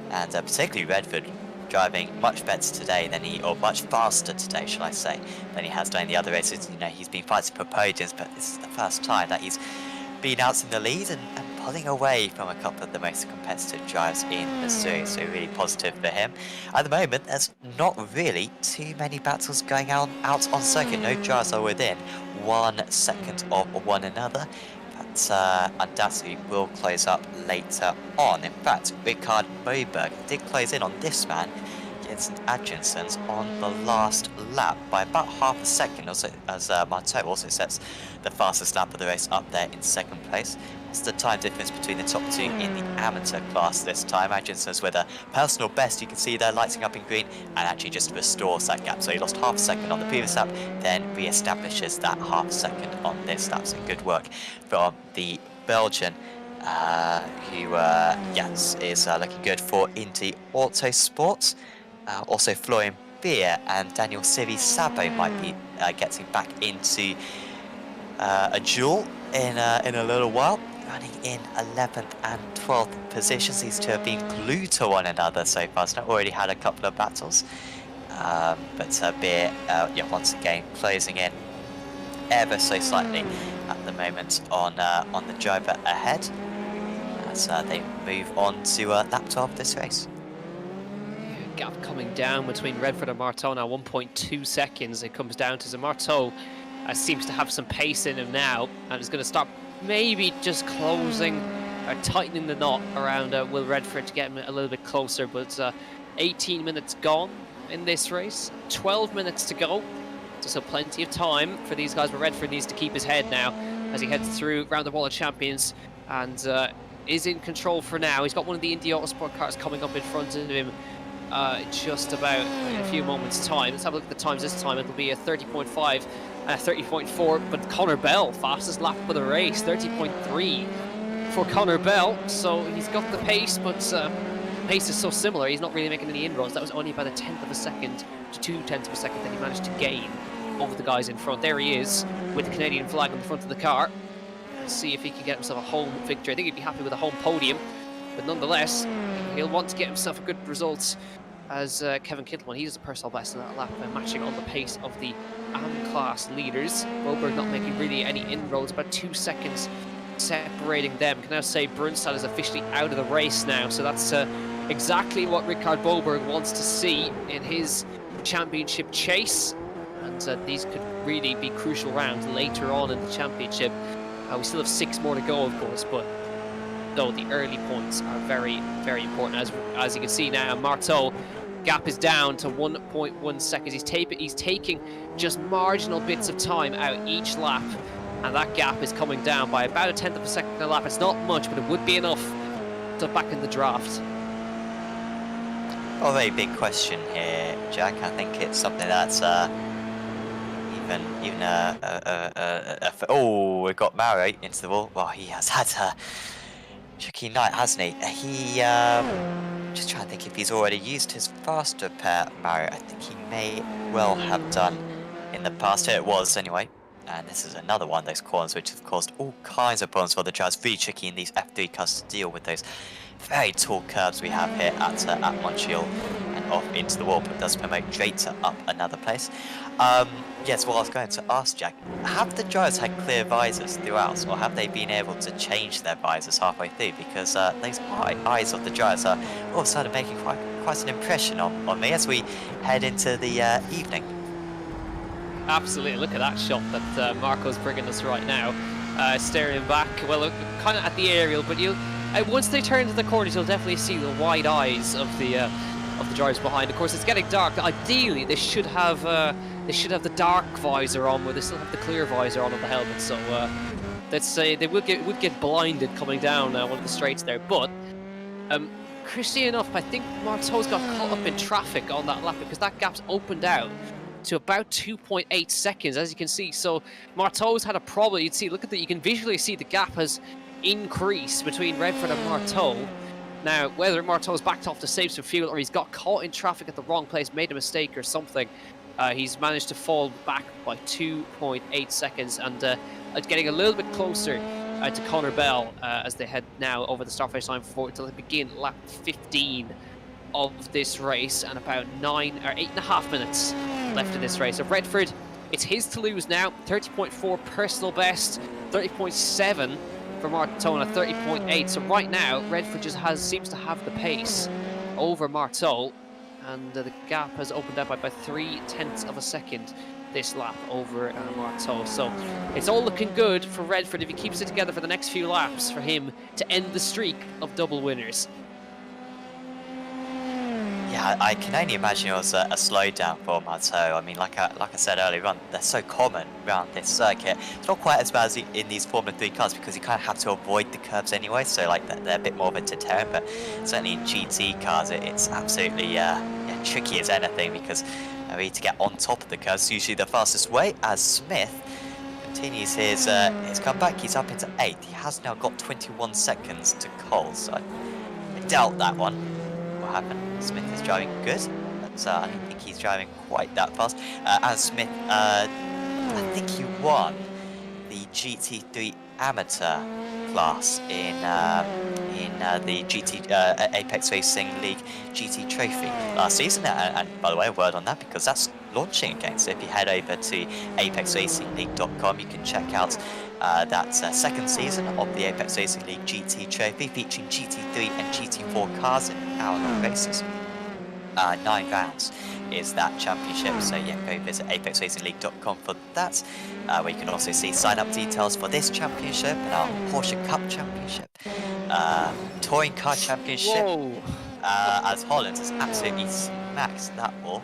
Speaker 1: and particularly Redford driving much better today than or much faster today, shall I say, than he has done in the other races. You know, he's been fighting for podiums, but this is the first time that he's been out in the lead and pulling away from a couple of the most competitive drives in the series. So really positive for him. At the moment, there's not really too many battles going out on circuit. No drivers are within 1 second of one another. Undoubtedly will close up later on. In fact, Ricard Moberg did close in on this man, Jensen Adjensons, on the last lap by about half a second, also, as Marteau also sets the fastest lap of the race up there in 2nd place. That's the time difference between the top 2 in the amateur class this time. Adjensons with a personal best, you can see there lighting up in green, and actually just restores that gap. So he lost half a second on the previous lap, then re-establishes that half second on this lap. So good work from the Belgian, who yes, is looking good for Indy Autosport. Also Florian Beer and Daniel Sivi Sabo might be getting back into a duel in a little while, running in 11th and 12th positions. These two have been glued to one another so far. So already had a couple of battles, but Beer, yeah, once again closing in ever so slightly at the moment on the driver ahead as they move on to lap 12 of this race.
Speaker 2: Gap coming down between Redford and Marteau now, 1.2 seconds it comes down to. So Marteau seems to have some pace in him now, and is going to start maybe just closing or tightening the knot around Will Redford to get him a little bit closer. But 18 minutes gone in this race, 12 minutes to go, so plenty of time for these guys. But Redford needs to keep his head now as he heads through round the Wall of Champions, and is in control for now. He's got one of the Indy Autosport cars coming up in front of him just about in a few moments time. Let's have a look at the times this time. It'll be a 30.5, 30.4, but Connor Bell, fastest lap of the race, 30.3 for Connor Bell. So he's got the pace, but pace is so similar, he's not really making any inroads. That was only about 1/10 of a second to 2/10 of a second that he managed to gain over the guys in front. There he is with the Canadian flag on the front of the car. see if he can get himself a home victory. I think he'd be happy with a home podium, but nonetheless, he'll want to get himself a good result as Kevin Kittelman. He's the personal best in that lap, matching on the pace of the AM class leaders. Boberg not making really any inroads, about 2 seconds separating them. Can now say Brunstad is officially out of the race now, so that's exactly what Richard Boberg wants to see in his championship chase, and these could really be crucial rounds later on in the championship. We still have 6 more to go, of course, but though the early points are very, very important. As you can see now, Marteau gap is down to 1.1 seconds. He's taking just marginal bits of time out each lap, and that gap is coming down by about 1/10 of a second a lap. It's not much, but it would be enough to back in the draft.
Speaker 1: Oh, a very big question here, Jack. I think it's something that's even oh, we've got Mauro into the wall. Well, he has had a tricky night, hasn't he? Just trying to think if he's already used his faster pair, Mauro. I think he may well have done in the past. Here it was, anyway. And this is another one of those corners which have caused all kinds of problems for the drivers. Very tricky in these F3 cars to deal with those very tall curves we have here at Montreal and off into the wall, but it does promote Drater up another place. Yes, well, I was going to ask Jack, have the drivers had clear visors throughout, or have they been able to change their visors halfway through? Because those eyes of the drivers are all of a sudden making quite an impression on me as we head into the evening.
Speaker 2: Absolutely, look at that shot that Marco's bringing us right now. Staring back, well, kind of at the aerial, but once they turn into the corners, you'll definitely see the wide eyes of the drivers behind. Of course, it's getting dark. Ideally, they should have the dark visor on, where they still have the clear visor on the helmet. So let's say they would get blinded coming down one of the straights there. But curiously enough, I think Marteau's got caught up in traffic on that lap because that gap's opened out to about 2.8 seconds, as you can see. So Marteau's had a problem. You can visually see the gap has increased between Redford and Marteau. Now, whether Marteau's backed off to save some fuel or he's got caught in traffic at the wrong place, made a mistake or something, he's managed to fall back by 2.8 seconds and getting a little bit closer to Connor Bell as they head now over the start finish line until they begin lap 15 of this race, and about 9 or 8.5 minutes left in this race. So Redford, it's his to lose now. 30.4 personal best, 30.7 for Marteau and a 30.8. So right now, Redford just seems to have the pace over Marteau, and the gap has opened up by about 0.3 of a second this lap over Marteau. So it's all looking good for Redford if he keeps it together for the next few laps for him to end the streak of double winners.
Speaker 1: Yeah, I can only imagine it was a slowdown for Marteau. I mean, like I said earlier on, they're so common around this circuit. It's not quite as bad as in these Formula 3 cars because you kind of have to avoid the curves anyway, so like they're a bit more of a deterrent, but certainly in GT cars it's absolutely tricky as anything because we need to get on top of the curves. It's usually the fastest way, as Smith continues his comeback. He's up into 8th. He has now got 21 seconds to Cole, so I doubt that one will happen. Smith is driving good, but I don't think he's driving quite that fast. As Smith, I think he won the GT3 Amateur class in the GT Apex Racing League GT Trophy last season. And by the way, a word on that because that's launching again. So if you head over to apexracingleague.com, you can check out that second season of the Apex Racing League GT Trophy, featuring GT3 and GT4 cars in hour-long races. 9 rounds is that championship, so yeah, go visit apexracingleague.com for that, where you can also see sign-up details for this championship and our Porsche Cup Championship, Touring Car Championship, as Holland has absolutely smacked that wall.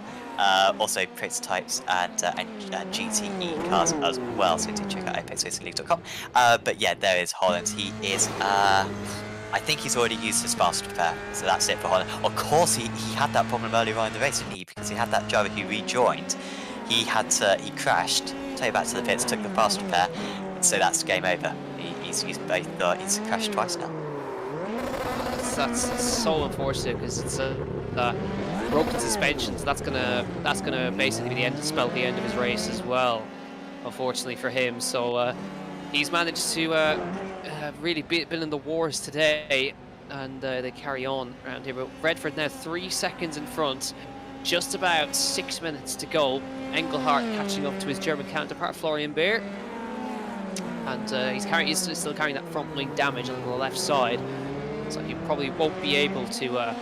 Speaker 1: Also prototypes and GTE cars as well, so do check out apexracingleague.com. But yeah, there is Holland. He is I think he's already used his faster pair, so that's it for Holland. Of course, he had that problem earlier on in the race, didn't he? Because he had that driver who rejoined. He crashed, take back to the pits, took the faster pair, so that's game over. He's used both. He's crashed twice now.
Speaker 2: That's so unfortunate because it's broken suspension, so that's gonna basically be the end of the end of his race as well, unfortunately for him. So He's managed to really been in the wars today, and they carry on around here. But Redford now 3 seconds in front, just about 6 minutes to go. Engelhardt catching up to his German counterpart Florian Beer, and he's still carrying that front wing damage on the left side, so he probably won't be able to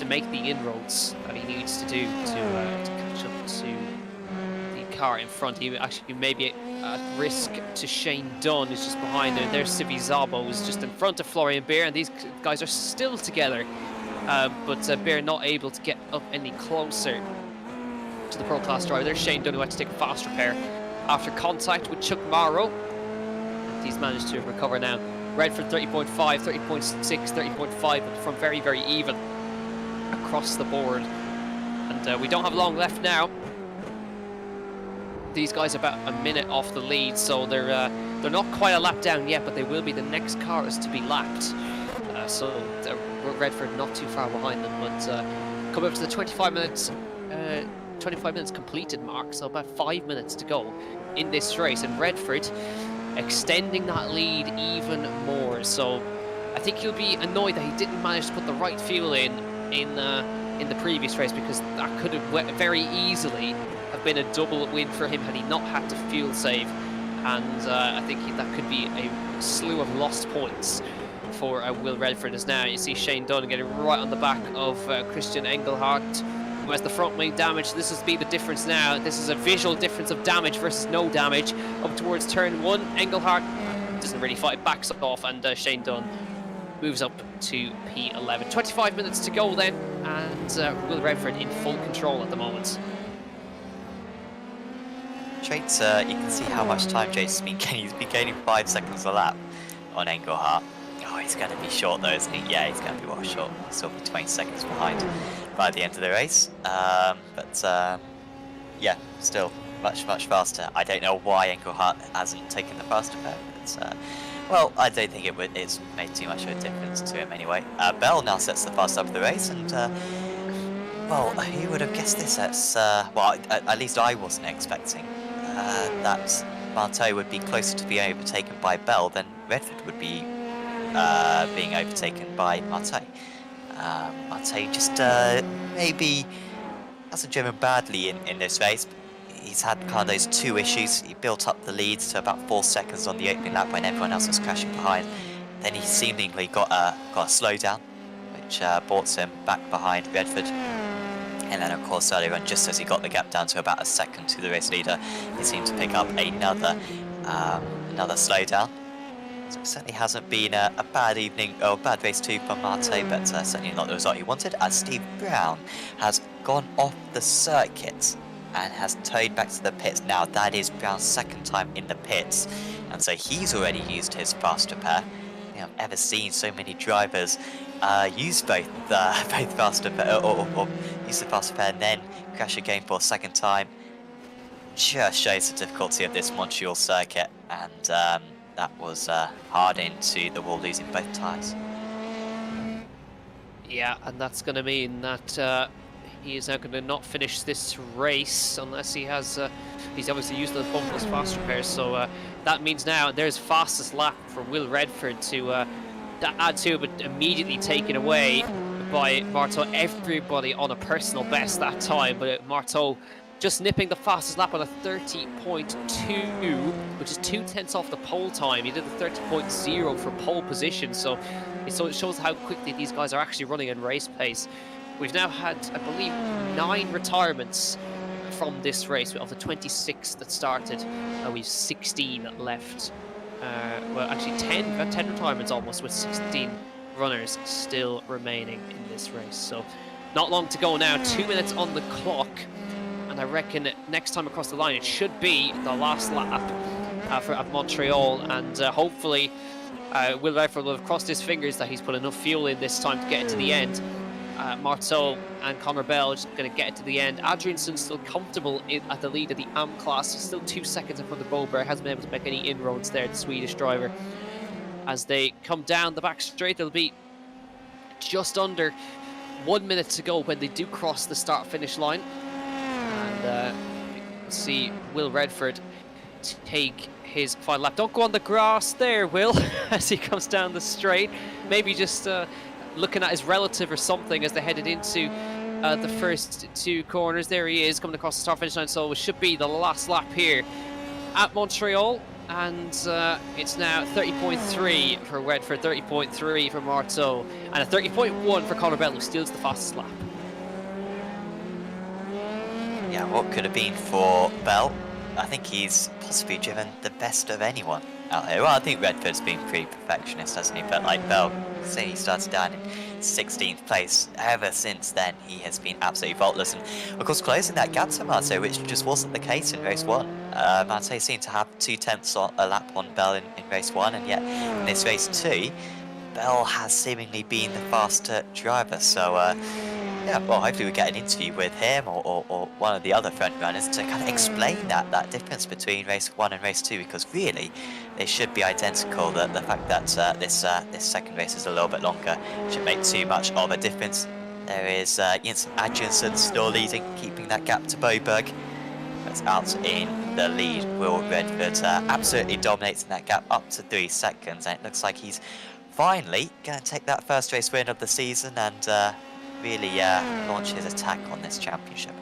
Speaker 2: make the inroads that he needs to do to catch up to the car in front. He actually may be at risk to Shane Dunn, who's just behind there. There's Sivi Zabo, who's just in front of Florian Beer, and these guys are still together. But Beer not able to get up any closer to the Pro Class driver. There's Shane Dunn, who had to take a fast repair after contact with Chuck Morrow. And he's managed to recover now. Redford 30.5, 30.6, 30.5, but from very, very even across the board. And we don't have long left now. These guys are about a minute off the lead, so they're not quite a lap down yet, but they will be the next cars to be lapped. So Redford not too far behind them, but coming up to the 25 minutes completed mark, so about 5 minutes to go in this race, and Redford extending that lead even more. So I think he'll be annoyed that he didn't manage to put the right fuel in the previous race, because that could have very easily have been a double win for him had he not had to fuel save, and I think that could be a slew of lost points for Will Redford. As now you see Shane Dunn getting right on the back of Christian Engelhardt, who has the front wing damage. This is be the difference now. This is a visual difference of damage versus no damage up towards turn 1. Engelhardt doesn't really fight, backs off, and Shane Dunn moves up to P11. 25 minutes to go then, and Will Redford in full control at the moment.
Speaker 1: Traits, you can see how much time Jason's been gaining. He's been gaining 5 seconds a lap on Engelhardt. Oh, he's going to be short though, isn't he? Yeah, he's going to be well short. He'll still be 20 seconds behind by the end of the race. Yeah, still much faster. I don't know why Engelhardt hasn't taken the faster pair. But, well, I don't think it's made too much of a difference to him anyway. Bell now sets the fast up of the race, and well, who would have guessed this? Well, at least I wasn't expecting that Marteau would be closer to being overtaken by Bell than Redford would be being overtaken by Marteau. Marteau just maybe hasn't driven badly in this race. He's had kind of those two issues. He built up the lead to about 4 seconds on the opening lap when everyone else was crashing behind. Then he seemingly got a slowdown, which brought him back behind Redford. And then, of course, earlier on, just as he got the gap down to about a second to the race leader, he seemed to pick up another slowdown. So it certainly hasn't been a bad evening, or a bad race too for Marteau, but certainly not the result he wanted, as Steve Brown has gone off the circuit and has towed back to the pits. Now, that is Brown's second time in the pits, and so he's already used his faster pair. I think I've ever seen so many drivers use both faster pair, or use the faster pair and then crash again for a second time. Just shows the difficulty of this Montreal circuit, and that was hard into the wall, losing both tyres.
Speaker 2: Yeah, and that's going to mean that he is now going to not finish this race unless he has. He's obviously used the bumpless fast repairs, so that means now there's fastest lap for Will Redford to add to, but immediately taken away by Marteau. Everybody on a personal best that time, but Marteau just nipping the fastest lap on a 30.2, which is 2/10 off the pole time. He did a 30.0 for pole position, so it shows how quickly these guys are actually running in race pace. We've now had, I believe, 9 retirements from this race of the 26 that started. We've 16 left. Well, actually 10 retirements almost, with 16 runners still remaining in this race. So not long to go now, 2 minutes on the clock. And I reckon next time across the line, it should be the last lap at Montreal, and hopefully Will Redford will have crossed his fingers that he's put enough fuel in this time to get it to the end. Marteau and Connor Bell just going to get it to the end. Adrianson's still comfortable at the lead of the AM class. He's still 2 seconds in front of Boberg. Hasn't been able to make any inroads there, the Swedish driver. As they come down the back straight, it'll be just under 1 minute to go when they do cross the start-finish line. And you can see Will Redford take his final lap. Don't go on the grass there, Will, as he comes down the straight. Maybe just looking at his relative or something as they headed into the first 2 corners. There he is, coming across the start finish line, so it should be the last lap here at Montreal. And it's now 30.3 for Redford, 30.3 for Marteau, and a 30.1 for Conor Bell, who steals the fastest lap.
Speaker 1: Yeah, what could have been for Bell? I think he's possibly driven the best of anyone out here. Well, I think Redford's been pretty perfectionist, hasn't he? But like Bell, say he started down in 16th place. Ever since then, he has been absolutely faultless. And of course, closing that gap to Marteau, which just wasn't the case in race 1. Marteau seemed to have 2/10 a lap on Bell in race 1, and yet in this race 2, Bell has seemingly been the faster driver. So, yeah, well, hopefully we get an interview with him or one of the other front runners to kind of explain that difference between race 1 and race 2, because really they should be identical. The fact that this second race is a little bit longer should make too much of a difference. There is Jensen Adriansen still leading, keeping that gap to Boberg. That's out in the lead. Will Redford absolutely dominating that gap up to 3 seconds, and it looks like he's finally going to take that first race win of the season and really launch his attack on this championship.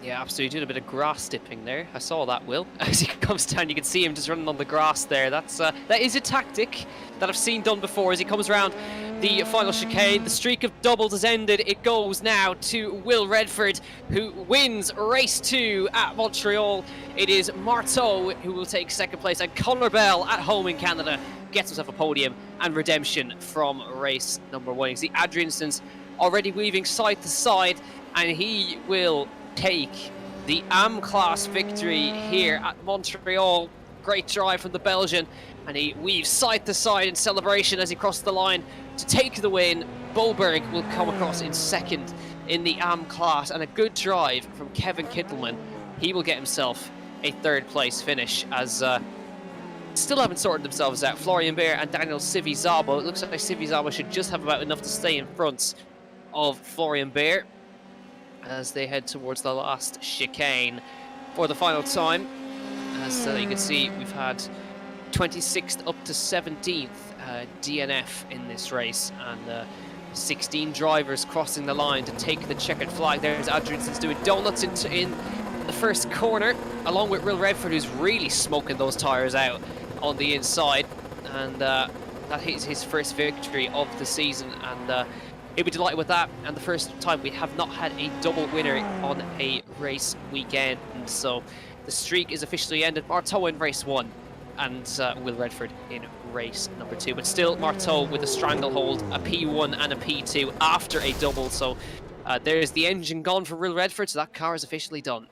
Speaker 2: Yeah, absolutely. Doing a bit of grass dipping there. I saw that, Will. As he comes down, you can see him just running on the grass there. That is a tactic that I've seen done before. As he comes around the final chicane, the streak of doubles has ended. It goes now to Will Redford, who wins race 2 at Montreal. It is Marteau who will take second place, and Conor Bell at home in Canada gets himself a podium and redemption from race number 1. You can see Adriansen's already weaving side to side, and he will take the AM class victory here at Montreal. Great drive from the Belgian, and he weaves side to side in celebration as he crosses the line to take the win. Boberg will come across in second in the AM class, and a good drive from Kevin Kittleman. He will get himself a 3rd place finish, as still haven't sorted themselves out. Florian Bear and Daniel Sivizabo. It looks like Sivizabo should just have about enough to stay in front of Florian Bear as they head towards the last chicane for the final time. As you can see, we've had 26th up to 17th DNF in this race, and 16 drivers crossing the line to take the checkered flag. There's Adriansen's doing donuts in the first corner, along with Will Redford, who's really smoking those tyres out on the inside, and that is his first victory of the season, and he'll be delighted with that, and the first time we have not had a double winner on a race weekend. So the streak is officially ended. Marteau in race 1 and Will Redford in race number 2, but still Marteau with a stranglehold, a P1 and a P2 after a double. So there's the engine gone for Will Redford, so that car is officially done.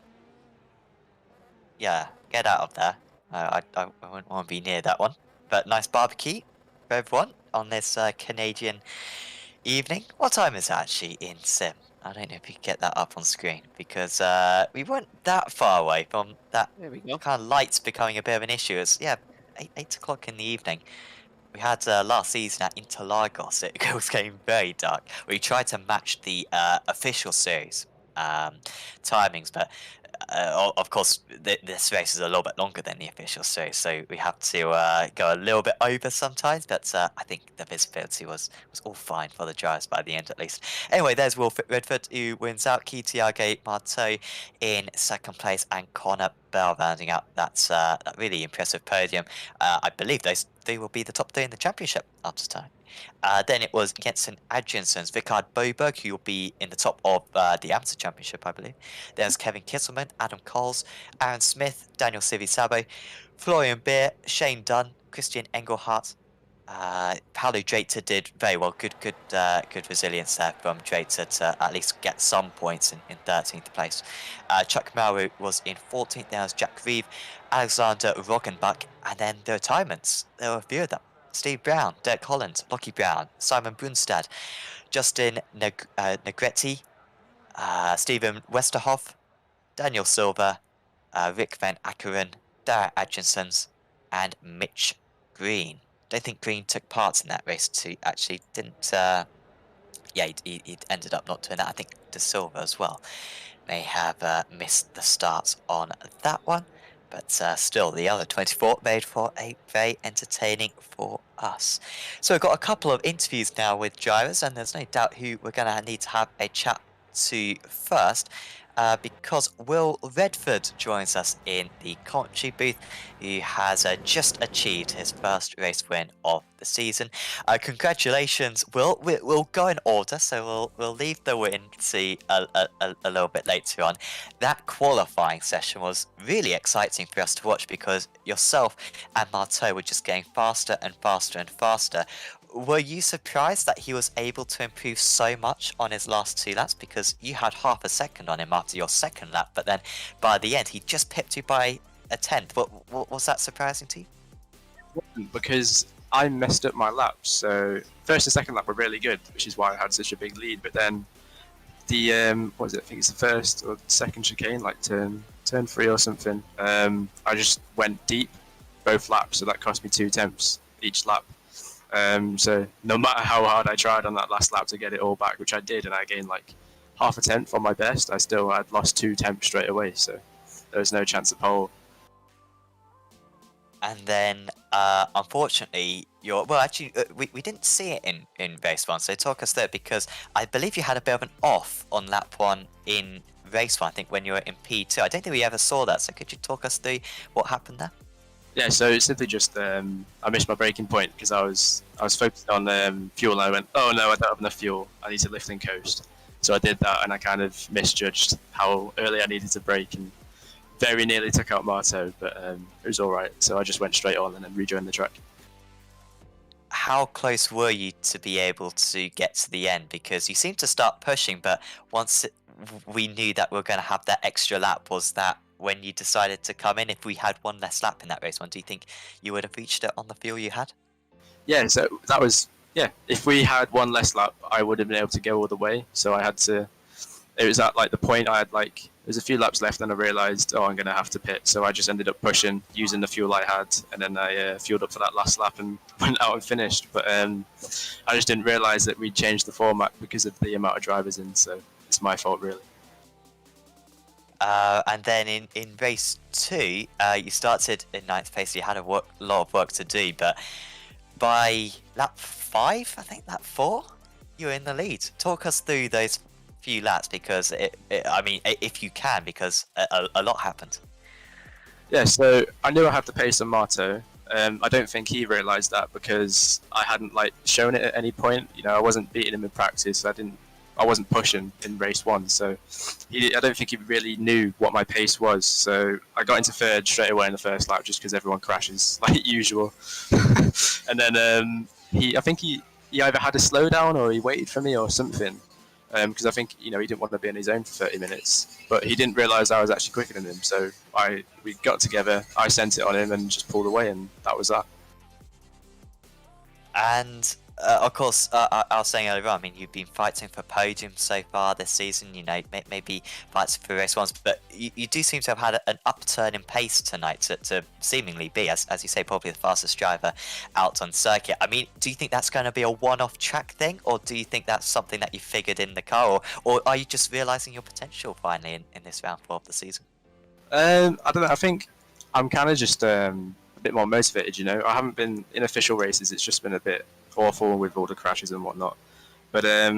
Speaker 1: Yeah, get out of there. I wouldn't want to be near that one. But nice barbecue for everyone on this Canadian evening. What time is it actually in Sim? I don't know if you can get that up on screen, because we weren't that far away from that kind of lights becoming a bit of an issue. It's, yeah, 8 o'clock in the evening. We had last season at Interlagos, it was getting very dark. We tried to match the official series timings, but of course this race is a little bit longer than the official series, so we have to go a little bit over sometimes, but I think the visibility was all fine for the drivers by the end at least. Anyway, there's Will Redford who wins out, Kitiage Marteau in second place, and Conor Bell rounding out that really impressive podium. I believe those 3 will be the top 3 in the championship after time. Then it was Jensen Adriansen's Ricard Boberg, who will be in the top of the Amateur Championship, I believe. There's Kevin Kisselman, Adam Coles, Aaron Smith, Daniel Sivizabo, Florian Beer, Shane Dunn, Christian Engelhardt. Paolo Drater did very well. Good resilience there from Drater to at least get some points in 13th place. Chuck Maru was in 14th. There was Jack Reeve, Alexander Roggenbach, and then the retirements. There were a few of them. Steve Brown, Dirk Holland, Lockie Brown, Simon Brunstad, Justin Negretti, Stephen Westerhoff, Daniel Silver, Rick Van Ackeren, Dara Adjinsons, and Mitch Green. Don't think Green took part in that race too, actually. Didn't, yeah, he ended up not doing that. I think De Silva as well may have missed the start on that one. But still, the other 24 made for a very entertaining for us. So we've got a couple of interviews now with drivers, and there's no doubt who we're going to need to have a chat to first, because Will Redford joins us in the commentary booth, who has just achieved his first race win of the season. Congratulations, Will. We'll go in order, so we'll leave the win to a little bit later on. That qualifying session was really exciting for us to watch because yourself and Marteau were just getting faster and faster and faster. Were you surprised that he was able to improve so much on his last 2 laps? Because you had half a second on him after your second lap, but then by the end he just pipped you by a tenth. Was that surprising to you?
Speaker 7: Because I messed up my laps. So first and second lap were really good, which is why I had such a big lead. But then the what was it? I think it's the first or second chicane, like turn 3 or something. I just went deep both laps, so that cost me 2 tenths each lap. So no matter how hard I tried on that last lap to get it all back, which I did, and I gained like half a tenth on my best, I'd lost 2 tenths straight away. So there was no chance of pole.
Speaker 1: And then, unfortunately, we didn't see it in race 1, so talk us through it, because I believe you had a bit of an off on lap 1 in race 1, I think, when you were in P2. I don't think we ever saw that, so could you talk us through what happened there?
Speaker 7: Yeah, so it's simply just I missed my braking point because I was focused on fuel, and I went, oh no, I don't have enough fuel, I need to lift and coast. So I did that, and I kind of misjudged how early I needed to brake, and very nearly took out Marteau, but it was all right. So I just went straight on and then rejoined the track.
Speaker 1: How close were you to be able to get to the end? Because you seemed to start pushing, but once we knew that we were going to have that extra lap, was that when you decided to come in? If we had one less lap in that race 1, do you think you would have reached it on the fuel you had?
Speaker 7: Yeah, so that was, if we had one less lap, I would have been able to go all the way. So I had to, it was at like the point I had like, there's a few laps left, and I realised, I'm going to have to pit. So I just ended up pushing, using the fuel I had, and then I fueled up for that last lap and went out and finished. But I just didn't realise that we'd changed the format because of the amount of drivers in, so it's my fault, really.
Speaker 1: And then in race 2, you started in 9th place, you had a lot of work to do, but by lap 5, I think lap 4, you were in the lead. Talk us through those few laps, because I mean, if you can, because a lot happened.
Speaker 7: Yeah, so I knew I had to pace on Marteau. I don't think he realised that because I hadn't like shown it at any point. You know, I wasn't beating him in practice. I wasn't pushing in race 1, so I don't think he really knew what my pace was. So I got into 3rd straight away in the first lap just because everyone crashes like usual. And then I think he either had a slowdown or he waited for me or something. Because I think he didn't want to be on his own for 30 minutes, but he didn't realise I was actually quicker than him. So we got together, I sent it on him and just pulled away, and that was that.
Speaker 1: And of course, I was saying earlier on, I mean, you've been fighting for podiums so far this season, maybe fighting for race 1s, but you do seem to have had an upturn in pace tonight to seemingly be, as you say, probably the fastest driver out on circuit. I mean, do you think that's going to be a one-off track thing, or do you think that's something that you figured in the car, or are you just realising your potential finally in this round 4 of the season?
Speaker 7: I don't know, I think I'm kind of just a bit more motivated, I haven't been in official races, it's just been a bit awful with all the crashes and whatnot, but that,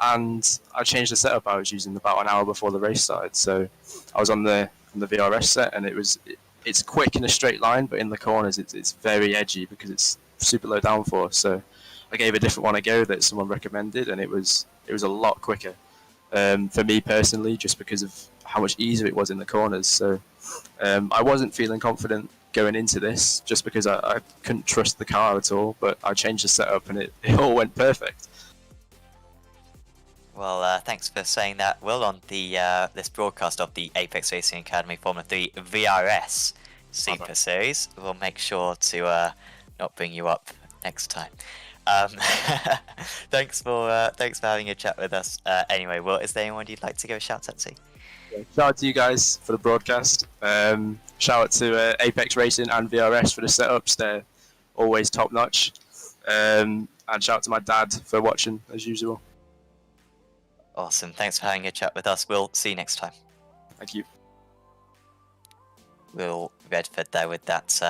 Speaker 7: and I changed the setup I was using about an hour before the race started. So I was on the VRS set, and it's quick in a straight line, but in the corners it's very edgy because it's super low downforce. So I gave a different one a go that someone recommended, and it was a lot quicker for me personally, just because of how much easier it was in the corners. So I wasn't feeling confident going into this just because I couldn't trust the car at all, but I changed the setup and it all went perfect.
Speaker 1: Well, thanks for saying that, Will, on the this broadcast of the Apex Racing Academy Formula 3 VRS Super Series. We'll make sure to not bring you up next time. Thanks for having a chat with us. Anyway, Will, is there anyone you'd like to give a shout out to?
Speaker 7: Shout out to you guys for the broadcast. Shout out to Apex Racing and VRS for the setups. They're always top notch. And shout out to my dad for watching as usual.
Speaker 1: Awesome. Thanks for having a chat with us. We'll see you next time.
Speaker 7: Thank you.
Speaker 1: Will Redford there with that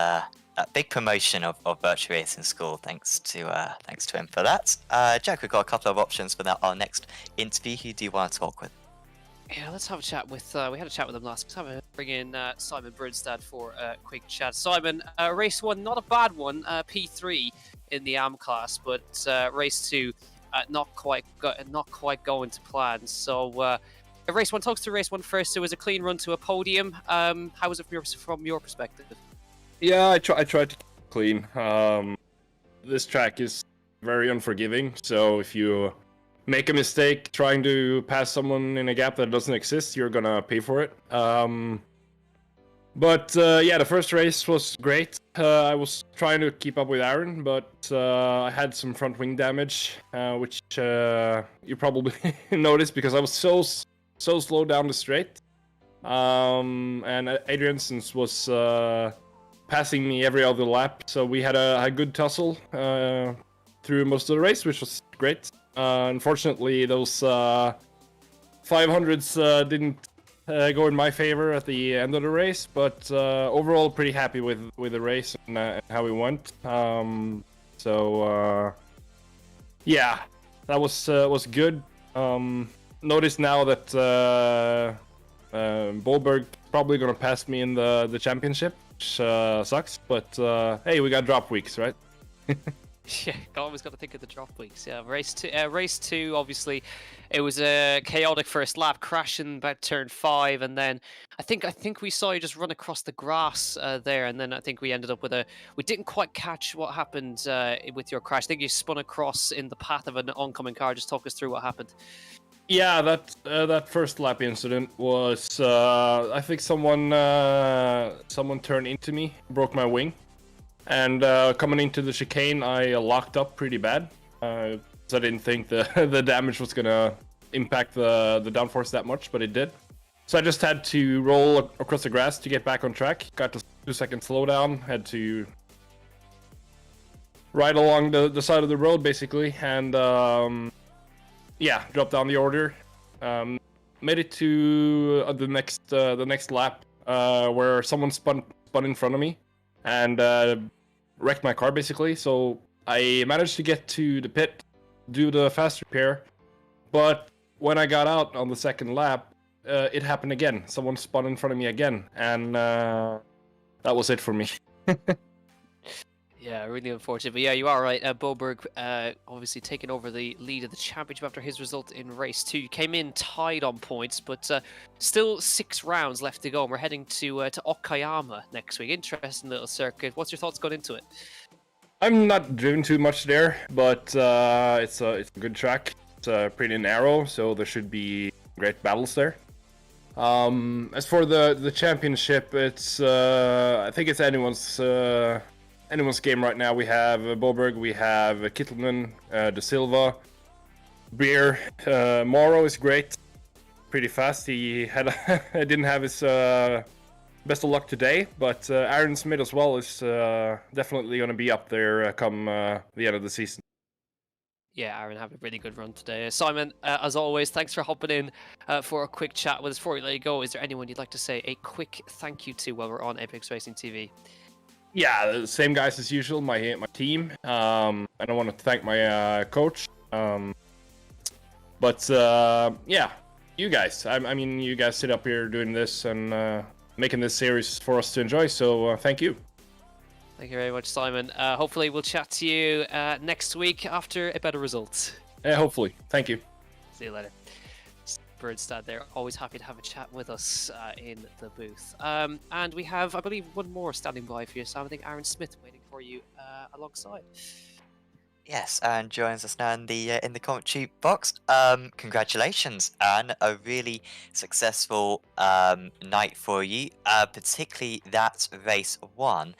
Speaker 1: big promotion of Virtual Racing School. Thanks to him for that. Jack, we've got a couple of options for our next interview. Who do you want to talk with?
Speaker 2: Yeah, let's have a chat with. We had a chat with them last. Let's bring in Simon Brunstad for a quick chat. Simon, race 1, not a bad one. P3 in the AM class, but race 2, not quite going to plan. So, race 1, talk us through race 1 first. It was a clean run to a podium. How was it from your perspective?
Speaker 8: Yeah, I tried to keep it clean. This track is very unforgiving, so if you make a mistake trying to pass someone in a gap that doesn't exist, you're gonna pay for it. But the first race was great. I was trying to keep up with Aaron, but I had some front wing damage, which you probably noticed because I was so slow down the straight. And Adriansons was passing me every other lap, so we had a good tussle through most of the race, which was great. Unfortunately, those 500s didn't go in my favor at the end of the race, but overall pretty happy with the race and how we went. That was good. Notice now that Bolberg probably gonna pass me in the championship, which sucks, but hey, we got drop weeks, right?
Speaker 2: Yeah, always got to think of the drop weeks. Yeah, race two. Obviously, it was a chaotic first lap, crashing about turn 5, and then I think we saw you just run across the grass there, and then I think we ended up with we didn't quite catch what happened with your crash. I think you spun across in the path of an oncoming car. Just talk us through what happened.
Speaker 8: Yeah, that first lap incident was I think someone turned into me, broke my wing. And coming into the chicane, I locked up pretty bad. So I didn't think the damage was gonna impact the downforce that much, but it did. So I just had to roll across the grass to get back on track. Got to 2-second slowdown. Had to ride along the side of the road basically, and dropped down the order. Made it to the next lap where someone spun in front of me and wrecked my car basically. So I managed to get to the pit, do the fast repair, but when I got out on the second lap, it happened again. Someone spun in front of me again, and that was it for me.
Speaker 2: Yeah, really unfortunate. But yeah, you are right. Boberg obviously taking over the lead of the championship after his result in race 2. You came in tied on points, but still 6 rounds left to go. And we're heading to Okayama next week. Interesting little circuit. What's your thoughts going into it?
Speaker 8: I'm not driven too much there, but it's a good track. It's pretty narrow, so there should be great battles there. As for the championship, it's I think it's anyone's game right now. We have Boberg, we have Kittelman, De Silva, Beer. Morrow is great, pretty fast. He didn't have his best of luck today, but Aaron Smith as well is definitely going to be up there come the end of the season.
Speaker 2: Yeah, Aaron had a really good run today. Simon, as always, thanks for hopping in for a quick chat with us. Before we let you go, is there anyone you'd like to say a quick thank you to while we're on Apex Racing TV?
Speaker 8: Yeah, the same guys as usual, my team. And I want to thank my coach. You guys. I mean, you guys sit up here doing this and making this series for us to enjoy, so thank you.
Speaker 2: Thank you very much, Simon. Hopefully we'll chat to you next week after a better result.
Speaker 8: Hopefully. Thank you.
Speaker 2: See you later. Birdstad there, always happy to have a chat with us in the booth. And we have, I believe, one more standing by for you, Sam. I think Aaron Smith waiting for you alongside.
Speaker 1: Yes, Aaron joins us now in the commentary box. Congratulations, Aaron. A really successful night for you, particularly that race 1,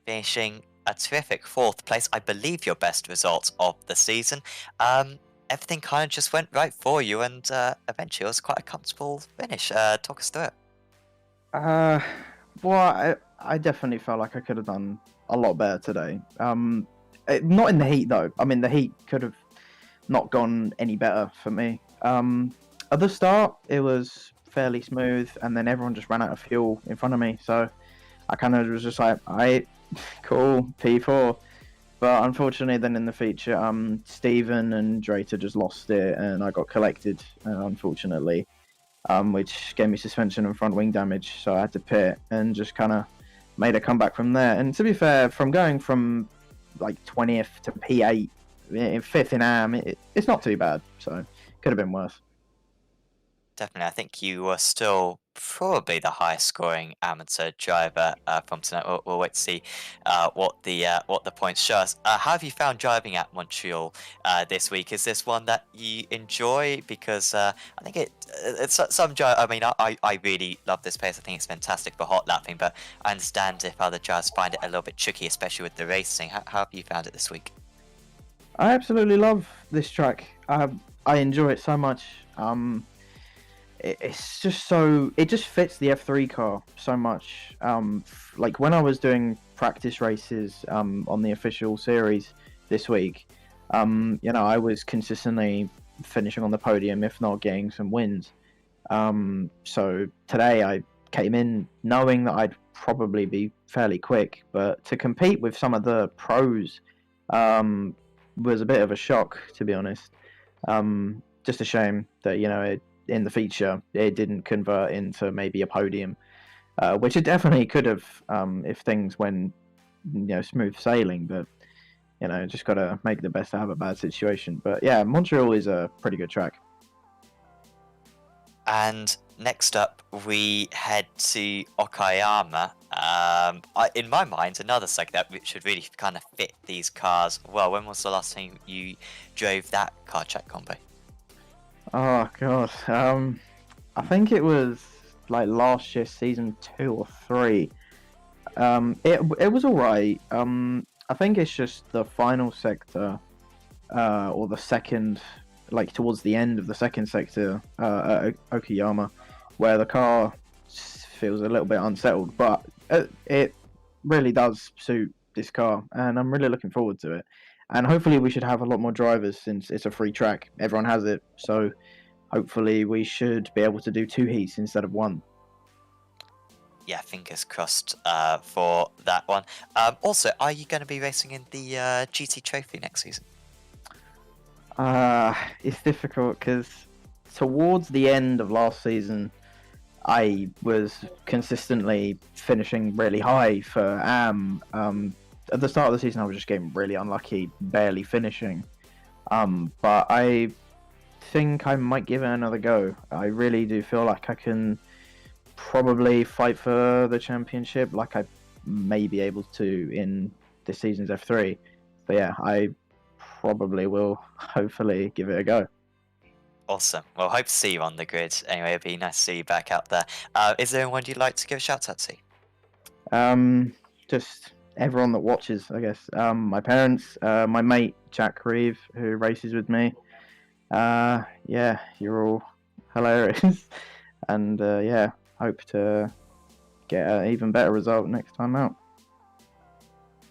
Speaker 1: finishing a terrific 4th place. I believe your best result of the season. Everything kind of just went right for you, and eventually it was quite a comfortable finish. Talk us through it.
Speaker 9: Well, I definitely felt like I could have done a lot better today. Not in the heat, though. I mean, the heat could have not gone any better for me. At the start, it was fairly smooth, and then everyone just ran out of fuel in front of me. So I kind of was just like, "I cool P4." But unfortunately, then in the feature, Steven and Drayton just lost it, and I got collected, unfortunately, which gave me suspension and front wing damage. So I had to pit and just kind of made a comeback from there. And to be fair, from going from like 20th to P8, 5th in AM, it's not too bad. So could have been worse.
Speaker 1: Definitely, I think you were still probably the highest scoring amateur driver from tonight. We'll wait to see what the points show us. How have you found driving at Montreal this week? Is this one that you enjoy? Because I think it's some drive. I mean, I really love this place. I think it's fantastic for hot lapping, but I understand if other drivers find it a little bit tricky, especially with the racing. How have you found it this week?
Speaker 9: I absolutely love this track. I enjoy it so much. It's just so, it just fits the F3 car so much. Like when I was doing practice races on the official series this week, you know, I was consistently finishing on the podium, if not getting some wins. So today I came in knowing that I'd probably be fairly quick, but to compete with some of the pros was a bit of a shock, to be honest. Just a shame that, you know, in the feature it didn't convert into maybe a podium, which it definitely could have if things went, you know, smooth sailing. But you know, just gotta make the best out of a bad situation. But yeah, Montreal is a pretty good track.
Speaker 1: And next up, we head to Okayama. In my mind, another circuit that should really kind of fit these cars well. When was the last time you drove that car track combo?
Speaker 9: Oh god, I think it was like last year, season 2 or 3. It was alright. I think it's just the final sector, or the second, like towards the end of the second sector at Okayama, where the car feels a little bit unsettled. But it really does suit this car, and I'm really looking forward to it. And hopefully we should have a lot more drivers since it's a free track. Everyone has it, so hopefully we should be able to do 2 heats instead of 1.
Speaker 1: Yeah, fingers crossed for that one. Also, are you going to be racing in the GT Trophy next season?
Speaker 9: It's difficult because towards the end of last season, I was consistently finishing really high for AM. At the start of the season, I was just getting really unlucky, barely finishing. But I think I might give it another go. I really do feel like I can probably fight for the championship, like I may be able to in this season's F3. But yeah, I probably will hopefully give it a go.
Speaker 1: Awesome. Well, hope to see you on the grid. Anyway, it'd be nice to see you back out there. Is there anyone you'd like to give a shout out to?
Speaker 9: Just everyone that watches, I guess. My parents, my mate Jack Reeve, who races with me. Yeah, you're all hilarious. And yeah, hope to get an even better result next time out.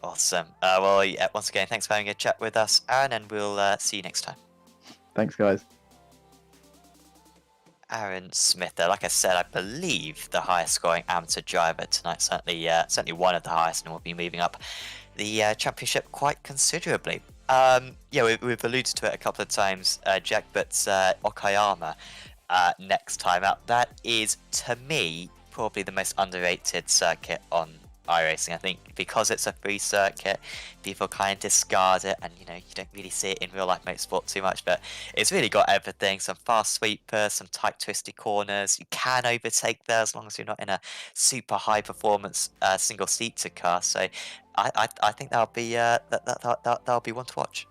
Speaker 1: Awesome. Well, yeah, once again, thanks for having a chat with us, Aaron, and we'll see you next time.
Speaker 9: Thanks, guys.
Speaker 1: Aaron Smith there, like I said, I believe the highest scoring amateur driver tonight, certainly one of the highest, and will be moving up the championship quite considerably. Yeah, we've alluded to it a couple of times, Jack, but Okayama next time out, that is, to me, probably the most underrated circuit on iRacing. I think because it's a free circuit, people kind of discard it, and you know, you don't really see it in real life motorsport too much, but it's really got everything: some fast sweepers, some tight twisty corners. You can overtake there as long as you're not in a super high performance single seater car. So I think that'll be one to watch.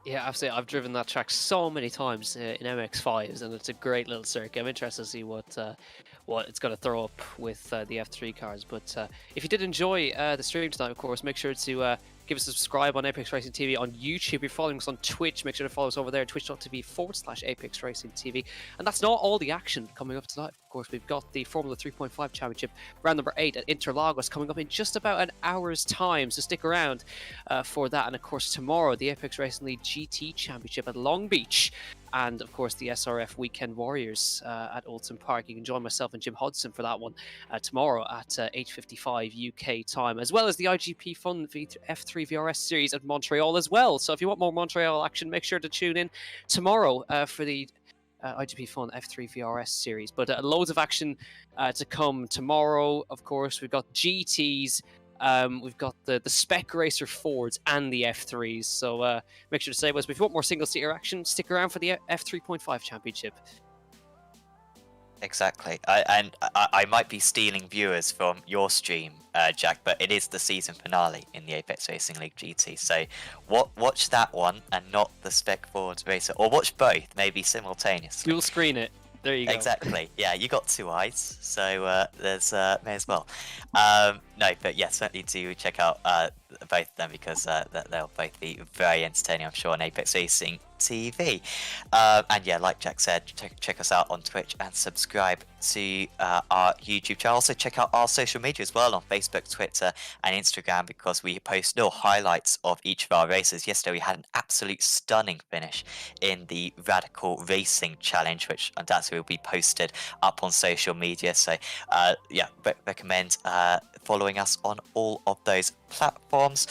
Speaker 2: Yeah, absolutely. I've driven that track so many times in MX5s, and it's a great little circuit. I'm interested to see what it's going to throw up with the F3 cars. But if you did enjoy the stream tonight, of course, make sure to give us a subscribe on Apex Racing TV on YouTube. If you're following us on Twitch, make sure to follow us over there, twitch.tv/Apex Racing TV. And that's not all the action coming up tonight. Of course, we've got the Formula 3.5 Championship, round number 8 at Interlagos, coming up in just about an hour's time. So stick around for that. And of course, tomorrow, the Apex Racing League GT Championship at Long Beach and of course the SRF Weekend Warriors at Oulton Park. You can join myself and Jim Hodgson for that one tomorrow at 8:55 UK time, as well as the IGP Fun F3 VRS series at Montreal as well. So if you want more Montreal action, make sure to tune in tomorrow for the IGP Fun F3 VRS series. But loads of action to come tomorrow. Of course, we've got GTs, we've got the Spec Racer Fords and the F3s. So make sure to stay with us. But if you want more single-seater action, stick around for the F3.5 Championship.
Speaker 1: Exactly. I might be stealing viewers from your stream, Jack, but it is the season finale in the Apex Racing League GT. So watch that one and not the Spec Fords Racer, or watch both, maybe simultaneously.
Speaker 2: You'll screen it. There you go.
Speaker 1: Exactly. Yeah, you got two eyes, so there's may as well. No, but yeah, certainly do check out both of them because they'll both be very entertaining, I'm sure, on Apex Racing TV. And yeah, like Jack said, check us out on Twitch and subscribe to our YouTube channel. Also check out our social media as well on Facebook, Twitter and Instagram, because we post little highlights of each of our races. Yesterday we had an absolute stunning finish in the Radical Racing Challenge, which undoubtedly will be posted up on social media. So yeah, recommend following us on all of those platforms.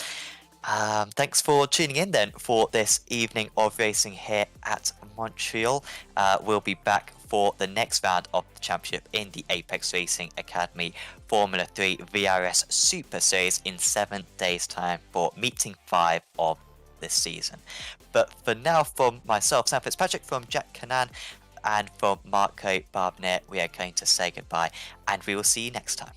Speaker 1: Thanks for tuning in then for this evening of racing here at Montreal. We'll be back for the next round of the championship in the Apex Racing Academy Formula 3 VRS Super Series in 7 days time for meeting 5 of this season. But for now, from myself, Sam Fitzpatrick, from Jack Canan and from Marco Barbnet, we are going to say goodbye and we will see you next time.